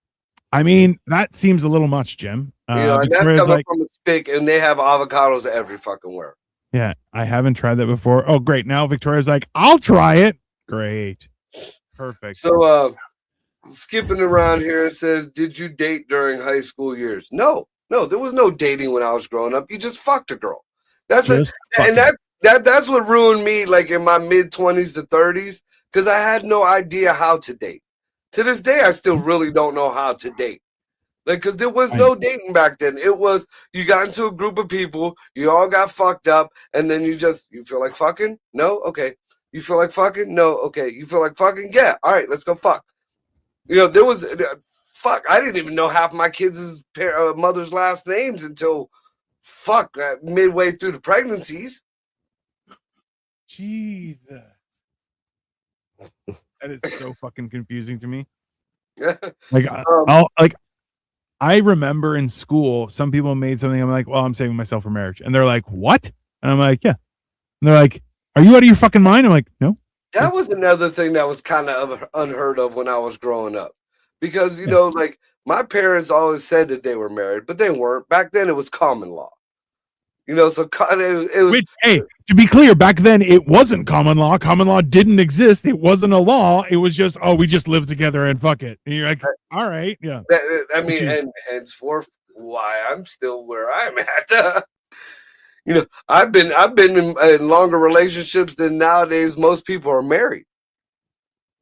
I mean, that seems a little much, Jim. And that's coming from a spick, and they have avocados every fucking where. Yeah, I haven't tried that before. Oh, great. Now Victoria's like, I'll try it. Great. Perfect. So, skipping around here, it says, did you date during high school years? No, there was no dating when I was growing up. You just fucked a girl. That's what ruined me, like in my mid-20s to 30s, because I had no idea how to date. To this day, I still really don't know how to date. Like, because there was no dating back then. It was, you got into a group of people, you all got fucked up, and then you feel like fucking? No? Okay. You feel like fucking? No? Okay. You feel like fucking? Yeah. All right, let's go fuck. There was, fuck, I didn't even know half my kids' mother's last names until, midway through the pregnancies. Jesus. That is so fucking confusing to me. Like, I remember in school, some people made something. I'm like, well, I'm saving myself for marriage. And they're like, what? And I'm like, yeah. And they're like, are you out of your fucking mind? I'm like, no. That was another thing that was kind of unheard of when I was growing up. Because, like, my parents always said that they were married, but they weren't. Back then, it was common law. So it was. Hey, to be clear, back then it wasn't common law. Common law didn't exist. It wasn't a law. It was just, we just live together and fuck it. And you're like, all right, yeah. I mean, and henceforth, why I'm still where I'm at. You know, I've been in longer relationships than nowadays most people are married.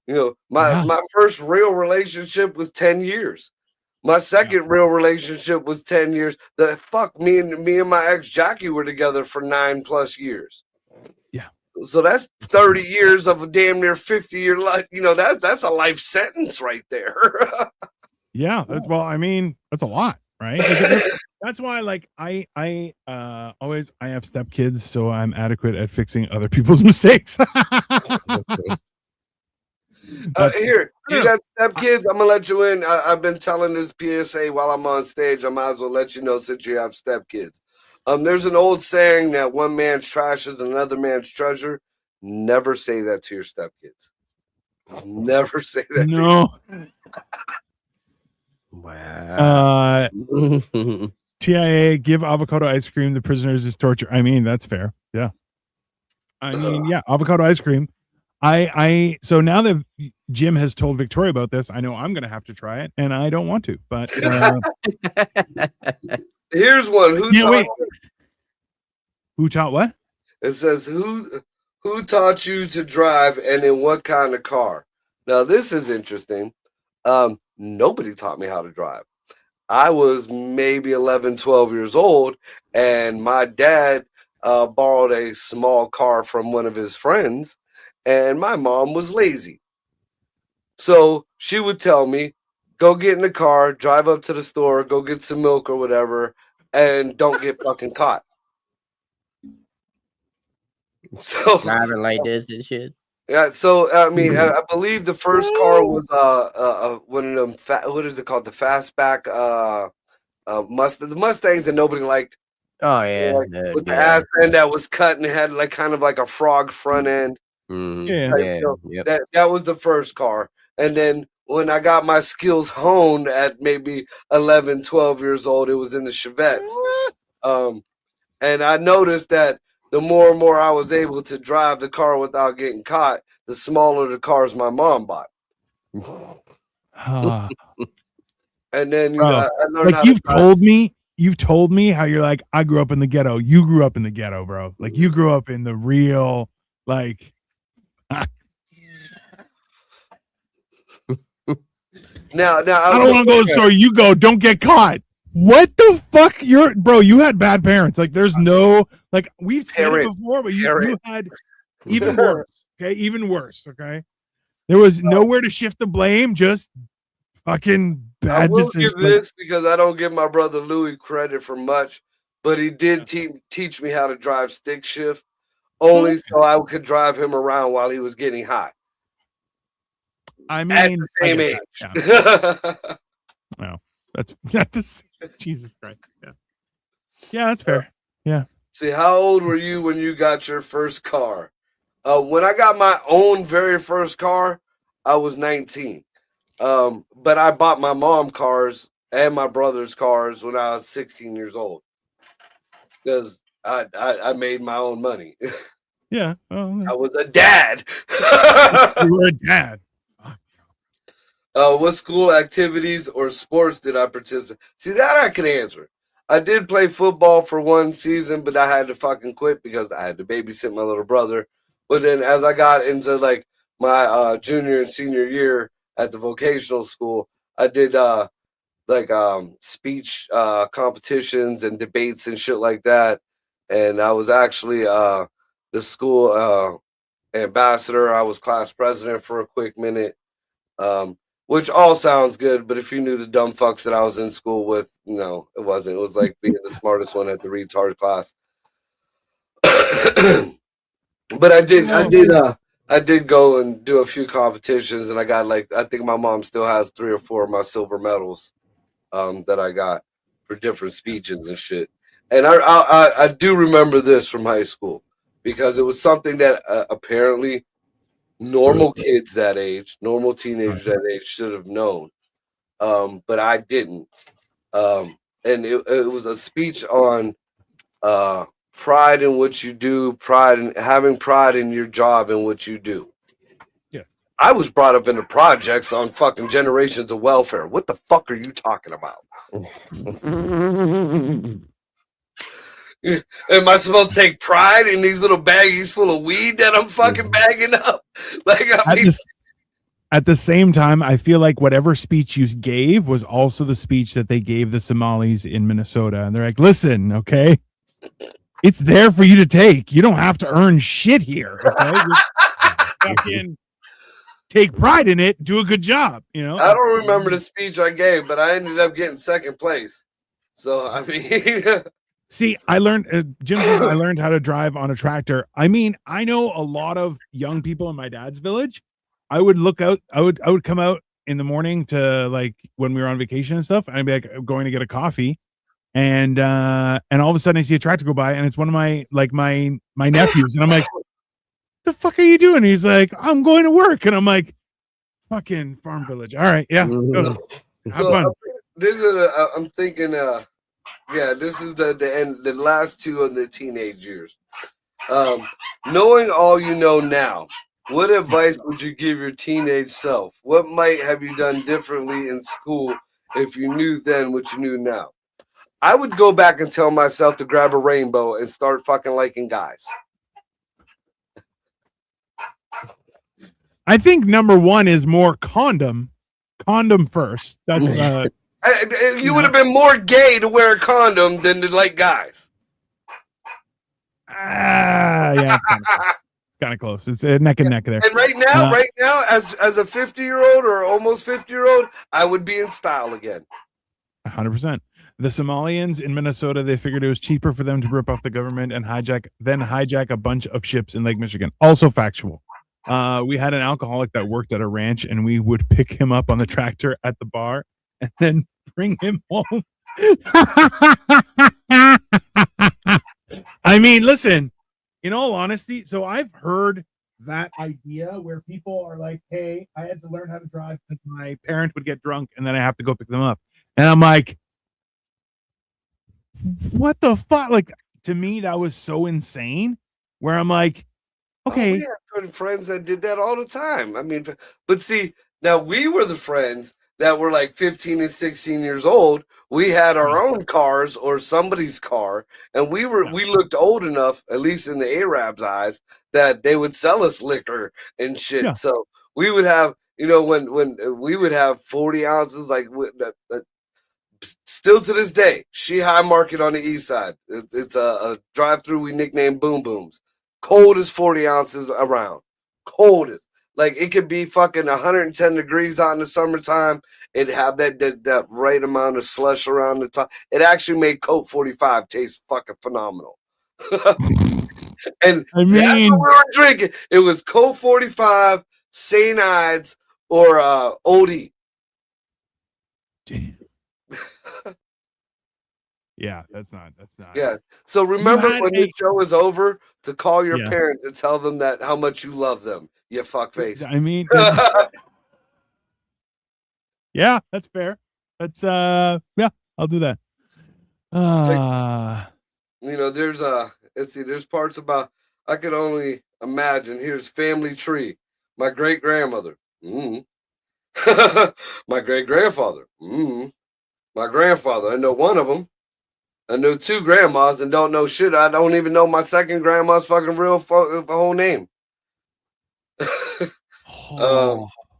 You know, my first real relationship was 10 years. My second real relationship was 10 years. Me and my ex Jackie were together for 9+ years. Yeah. So that's 30 years of a damn near 50-year life. You know, that's a life sentence right there. Yeah, that's a lot, right? That's why, like, I always have stepkids, so I'm adequate at fixing other people's mistakes. Here, you got stepkids. I'm gonna let you in. I've been telling this PSA while I'm on stage. I might as well let you know since you have stepkids. There's an old saying that one man's trash is another man's treasure. Never say that to your stepkids. Never say that. No. Wow. TIA, give avocado ice cream the prisoners is torture. I mean, that's fair. Yeah. I mean, yeah, avocado ice cream. So now that Jim has told Victoria about this, I know I'm going to have to try it, and I don't want to. But here's one. Who taught what? It says who taught you to drive, and in what kind of car? Now this is interesting. Nobody taught me how to drive. I was maybe 11, 12 years old, and my dad borrowed a small car from one of his friends, and my mom was lazy. So she would tell me, go get in the car, drive up to the store, go get some milk or whatever, and don't get fucking caught. So driving like this and shit. Yeah, so I mean, I believe the first car was one of them. What is it called? The fastback the Mustangs that nobody liked. Oh yeah, with the ass end that was cut and had like kind of like a frog front end. That was the first car, and then when I got my skills honed at maybe 11, 12 years old, it was in the Chevettes. And I noticed that the more and more I was able to drive the car without getting caught, the smaller the cars my mom bought. And then I learned like you've told me how you're like, I grew up in the ghetto. You grew up in the ghetto, bro. Like you grew up in the real, like. Now I don't want to go to the store. You go. Don't get caught. What the fuck? You had bad parents. Like there's no, like we've said it before, but you had even worse. Okay, even worse. Okay, there was nowhere to shift the blame. Just fucking bad decisions. I will give this because I don't give my brother Louis credit for much, but he did teach me how to drive stick shift, only so I could drive him around while he was getting high. I mean, at the same age. Yeah. No, that's Jesus Christ. Yeah, that's fair. Yeah. See, how old were you when you got your first car? When I got my own very first car, I was 19. But I bought my mom cars and my brother's cars when I was 16 years old because I made my own money. Yeah. I was a dad. You were a dad. What school activities or sports did I participate? See, that I can answer. I did play football for one season, but I had to fucking quit because I had to babysit my little brother. But then as I got into like my junior and senior year at the vocational school, I did speech competitions and debates and shit like that. And I was actually the school ambassador. I was class president for a quick minute. Which all sounds good, but if you knew the dumb fucks that I was in school with, no, it wasn't. It was like being the smartest one at the retard class. But I did go and do a few competitions, and I got I think my mom still has 3 or 4 of my silver medals that I got for different speeches and shit. And I do remember this from high school because it was something that apparently normal kids that age, normal teenagers that age should have known. But I didn't. And it was a speech on pride in what you do, having pride in your job and what you do. Yeah. I was brought up in the projects on fucking generations of welfare. What the fuck are you talking about? Am I supposed to take pride in these little baggies full of weed that I'm fucking bagging up? Like, I mean, at the same time, I feel like whatever speech you gave was also the speech that they gave the Somalis in Minnesota. And they're like, listen, okay, it's there for you to take. You don't have to earn shit here. Okay? Fucking take pride in it. Do a good job. You know, I don't remember the speech I gave, but I ended up getting second place. So, I mean, see, I learned, Jim says I learned how to drive on a tractor. I mean, I know a lot of young people in my dad's village. I would look out, I would come out in the morning to, like, when we were on vacation and stuff, and I'd be like going to get a coffee, and all of a sudden I see a tractor go by, and it's one of my nephews, and I'm like, the fuck are you doing? He's like, I'm going to work, and I'm like, fucking farm village. All right, yeah. Have fun. I'm thinking, this is the end, the last two of the teenage years. Knowing all you know now, what advice would you give your teenage self? What might have you done differently in school if you knew then what you knew now? I would go back and tell myself to grab a rainbow and start fucking liking guys. I think number one is more condom first. That's you would have been more gay to wear a condom than to like guys. Yeah. Kind of close. It's neck and neck there. And right now, as a 50-year-old or almost 50-year-old, I would be in style again. 100%. The Somalians in Minnesota, they figured it was cheaper for them to rip off the government and hijack a bunch of ships in Lake Michigan. Also factual. We had an alcoholic that worked at a ranch, and we would pick him up on the tractor at the bar and then bring him home. I mean, listen, in all honesty, so I've heard that idea where people are like, hey, I had to learn how to drive because my parent would get drunk and then I have to go pick them up. And I'm like, what the fuck? Like, to me, that was so insane, where I'm like, okay. We had friends that did that all the time. I mean, but see, now we were the friends that were like 15 and 16 years old. We had our own cars or somebody's car, and we looked old enough, at least in the Arabs' eyes, that they would sell us liquor and shit. Yeah. So we would have, when we would have 40 ounces, like still to this day, Shihai Market on the east side. It's a drive-through we nicknamed Boom Booms. Coldest 40 ounces around. Coldest. Like, it could be fucking 110 degrees out in the summertime. It'd have that right amount of slush around the top. It actually made Coke 45 taste fucking phenomenal. And I mean, that's what we were drinking. It was Coke 45, St. Ides, or OD. Damn. Yeah, that's not. Yeah. So remember when the show is over to call your parents and tell them that how much you love them. You fuckface. I mean, yeah, that's fair. That's I'll do that. There's parts about I could only imagine. Here's family tree. My great grandmother. My great grandfather. My grandfather. I know one of them. I know two grandmas and don't know shit. I don't even know my second grandma's fucking real whole name.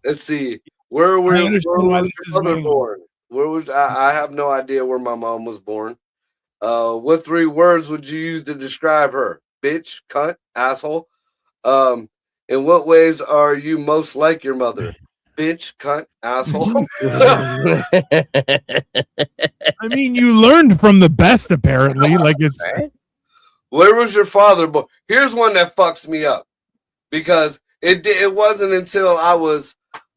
Let's see. Where was your mother born? Where was I have no idea where my mom was born. What 3 words would you use to describe her? Bitch, cunt, asshole. In what ways are you most like your mother? Bitch, cunt, asshole. I mean, you learned from the best, apparently. Like, it's. Where was your father born? Here's one that fucks me up because it wasn't until I was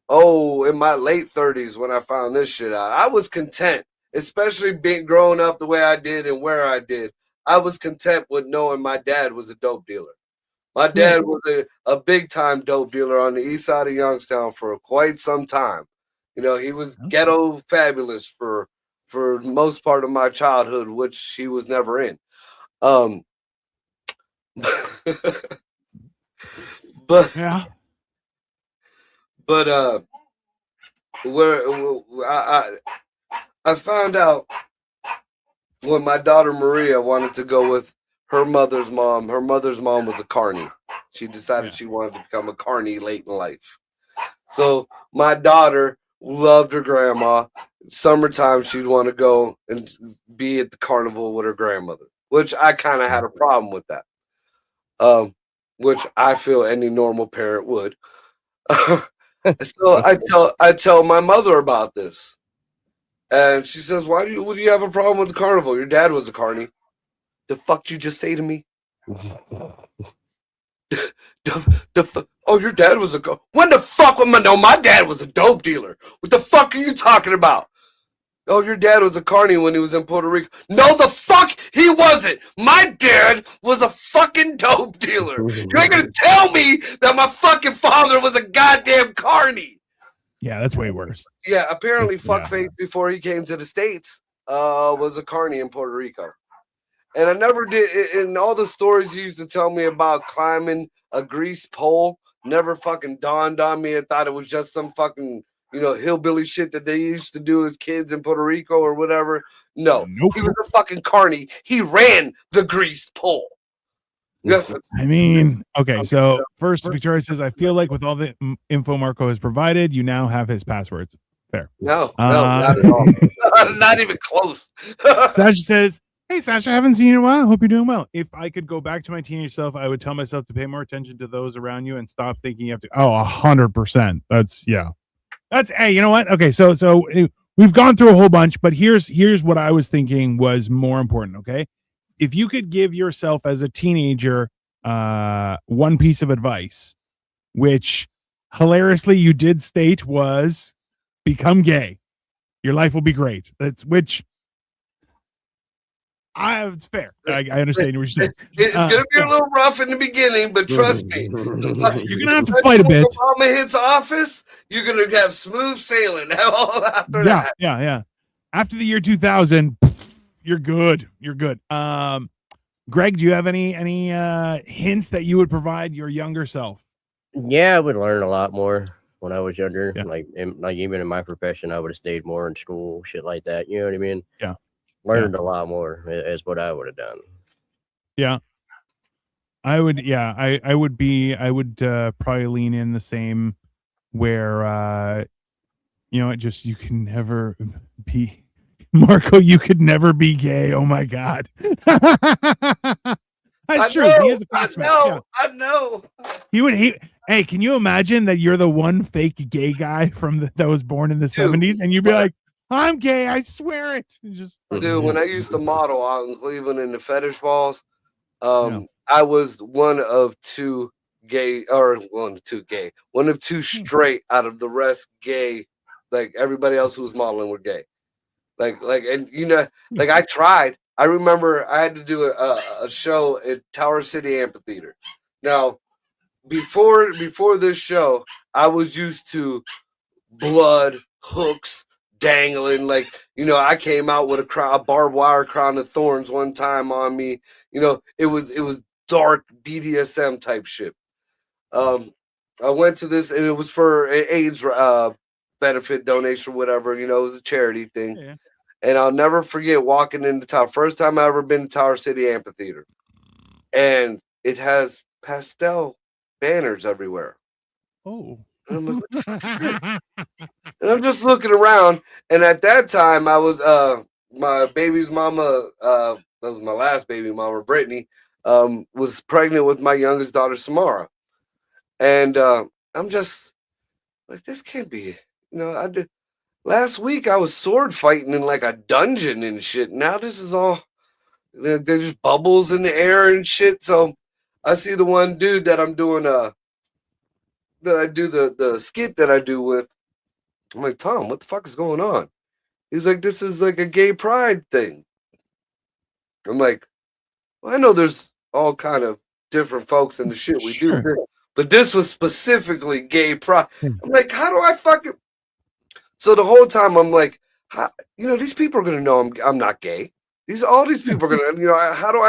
in my late 30s when I found this shit out. I was content, especially being growing up the way I did and where I did. I was content with knowing my dad was a dope dealer. My dad was a big time dope dealer on the east side of Youngstown for quite some time. He was ghetto fabulous for most part of my childhood, which he was never in. But where I found out when my daughter Maria wanted to go with her mother's mom was a carny. She decided she wanted to become a carny late in life. So my daughter loved her grandma. Summertime, she'd want to go and be at the carnival with her grandmother, which I kind of had a problem with that. Which I feel any normal parent would. So I tell my mother about this, and she says, "Would you have a problem with the carnival? Your dad was a carny." The fuck did you just say to me? Oh, your dad was when the fuck? My dad was a dope dealer. What the fuck are you talking about? Oh, your dad was a carny when he was in Puerto Rico. No, the fuck he wasn't. My dad was a fucking dope dealer. You ain't gonna tell me that my fucking father was a goddamn carny. Yeah, that's way worse. Yeah, apparently fuckface before he came to the States was a carny in Puerto Rico. And I never did, in all the stories you used to tell me about climbing a grease pole, never fucking dawned on me. I thought it was just some fucking, hillbilly shit that they used to do as kids in Puerto Rico or whatever. No, nope. He was a fucking carny. He ran the greased pole. I mean, okay, so first, Victoria says, I feel like with all the info Marco has provided, you now have his passwords. Fair. No, not at all. Not even close. Sasha says, hey, Sasha, I haven't seen you in a while. Hope you're doing well. If I could go back to my teenage self, I would tell myself to pay more attention to those around you and stop thinking you have to. Oh, 100%. Hey, you know what? Okay, so we've gone through a whole bunch, but here's what I was thinking was more important. Okay, if you could give yourself as a teenager one piece of advice, which hilariously you did state was become gay, your life will be great. It's fair. I understand what you're saying. It's going to be a little rough in the beginning, but trust me. You're going to have to fight a bit. Obama hits office, you're going to have smooth sailing after that. Yeah. After the year 2000, you're good. Greg, do you have any hints that you would provide your younger self? Yeah, I would learn a lot more when I was younger. Yeah. Like even in my profession, I would have stayed more in school, shit like that. You know what I mean? Yeah. Learned a lot more is what I would have done. Yeah. I would probably lean in the same where you can never be Marco, you could never be gay. Oh my God. That's true. He is a I know. Hey, can you imagine that you're the one fake gay guy that was born in the 70s and you'd be like, I'm gay, I swear it. Dude, when I used to model out in Cleveland in the fetish balls, I was one of two straight out of the rest gay. Like everybody else who was modeling were gay. I tried. I remember I had to do a show at Tower City Amphitheater. Now, before this show, I was used to blood, hooks, dangling. I came out with a barbed wire crown of thorns one time on me. It was dark BDSM type shit. I went to this and it was for AIDS benefit donation, whatever. It was a charity thing. Yeah. And I'll never forget walking into town. First time I ever been to Tower City Amphitheater. And it has pastel banners everywhere. Oh. And I'm like, what the fuck is this? And I'm just looking around. And at that time, I was my baby's mama, that was my last baby mama, Brittany, was pregnant with my youngest daughter, Samara. And I'm just like, this can't be, last week I was sword fighting in like a dungeon and shit. Now this is all, there's just bubbles in the air and shit. So I see the one dude that I'm doing that I do the skit that I do with. I'm like, Tom, what the fuck is going on? He's like, this is like a gay pride thing. I'm like, well, I know there's all kind of different folks in the shit we do, but this was specifically gay pride. I'm like, how do I fucking? So the whole time I'm like, these people are gonna know I'm not gay. All these people are gonna, how do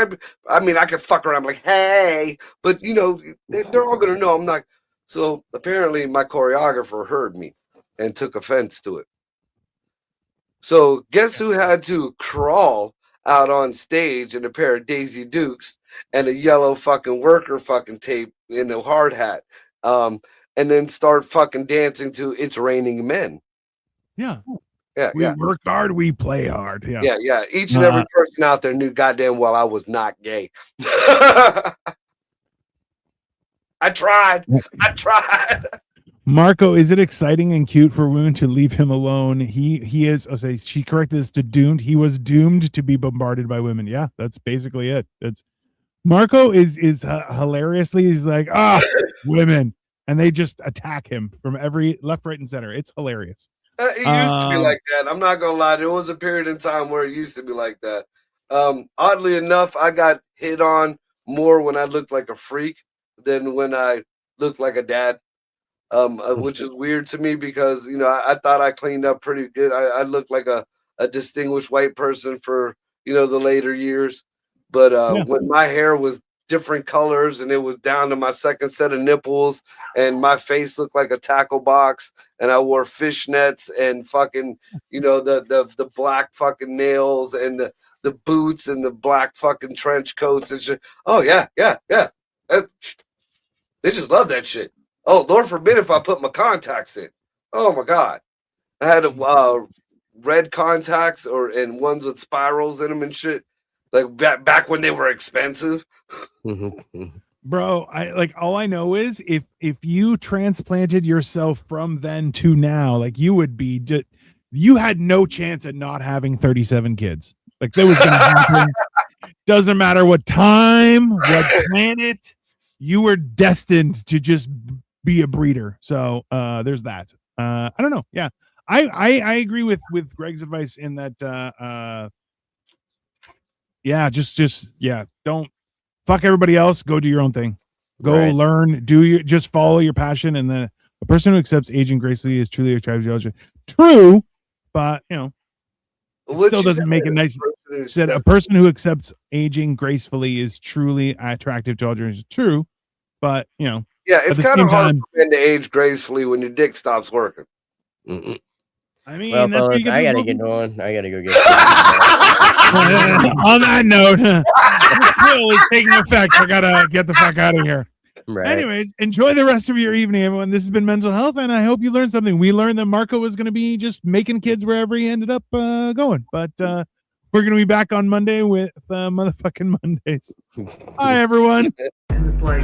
I mean, I could fuck around like, hey, but they're all gonna know I'm not. So apparently my choreographer heard me and took offense to it. So guess who had to crawl out on stage in a pair of Daisy Dukes and a yellow fucking worker fucking tape in a hard hat. And then start fucking dancing to It's Raining Men. Yeah. Yeah, We yeah. work hard, we play hard. Yeah. Yeah, yeah. Each and every person out there knew goddamn well I was not gay. I tried. Marco, is it exciting and cute for women to leave him alone? He is. I'll say she corrected this to doomed. He was doomed to be bombarded by women. Yeah, that's basically it. It's Marco is hilariously. He's like, women, and they just attack him from every left, right, and center. It's hilarious. It used to be like that. I'm not gonna lie. There was a period in time where it used to be like that. Oddly enough, I got hit on more when I looked like a freak than when I looked like a dad. Which is weird to me because I thought I cleaned up pretty good. I looked like a distinguished white person for the later years, but when my hair was different colors and it was down to my second set of nipples and my face looked like a tackle box and I wore fishnets and fucking the black fucking nails and the boots and the black fucking trench coats and shit. Oh yeah. They just love that shit. Oh, Lord forbid if I put my contacts in. Oh my God. I had red contacts and ones with spirals in them and shit. Like back when they were expensive. Bro, all I know is if you transplanted yourself from then to now, like you would be you had no chance at not having 37 kids. Like that was gonna happen. Doesn't matter what time, what planet, you were destined to just be a breeder. So there's that. I don't know. Yeah. I agree with Greg's advice in that don't fuck everybody else, go do your own thing. Go learn, just follow your passion, and then a person who accepts aging gracefully is truly attractive. True, but it still doesn't make it nice. Said a person who accepts aging gracefully is truly attractive to all generations. True, but yeah, it's kind of hard for men to age gracefully when your dick stops working. I mean, well, that's fellas, I gotta get going. I gotta go get. On that note, drill is taking effect. I gotta get the fuck out of here. Right. Anyways, enjoy the rest of your evening, everyone. This has been Mental Health, and I hope you learned something. We learned that Marco was going to be just making kids wherever he ended up going, but we're going to be back on Monday with motherfucking Mondays. Bye, everyone. And it's like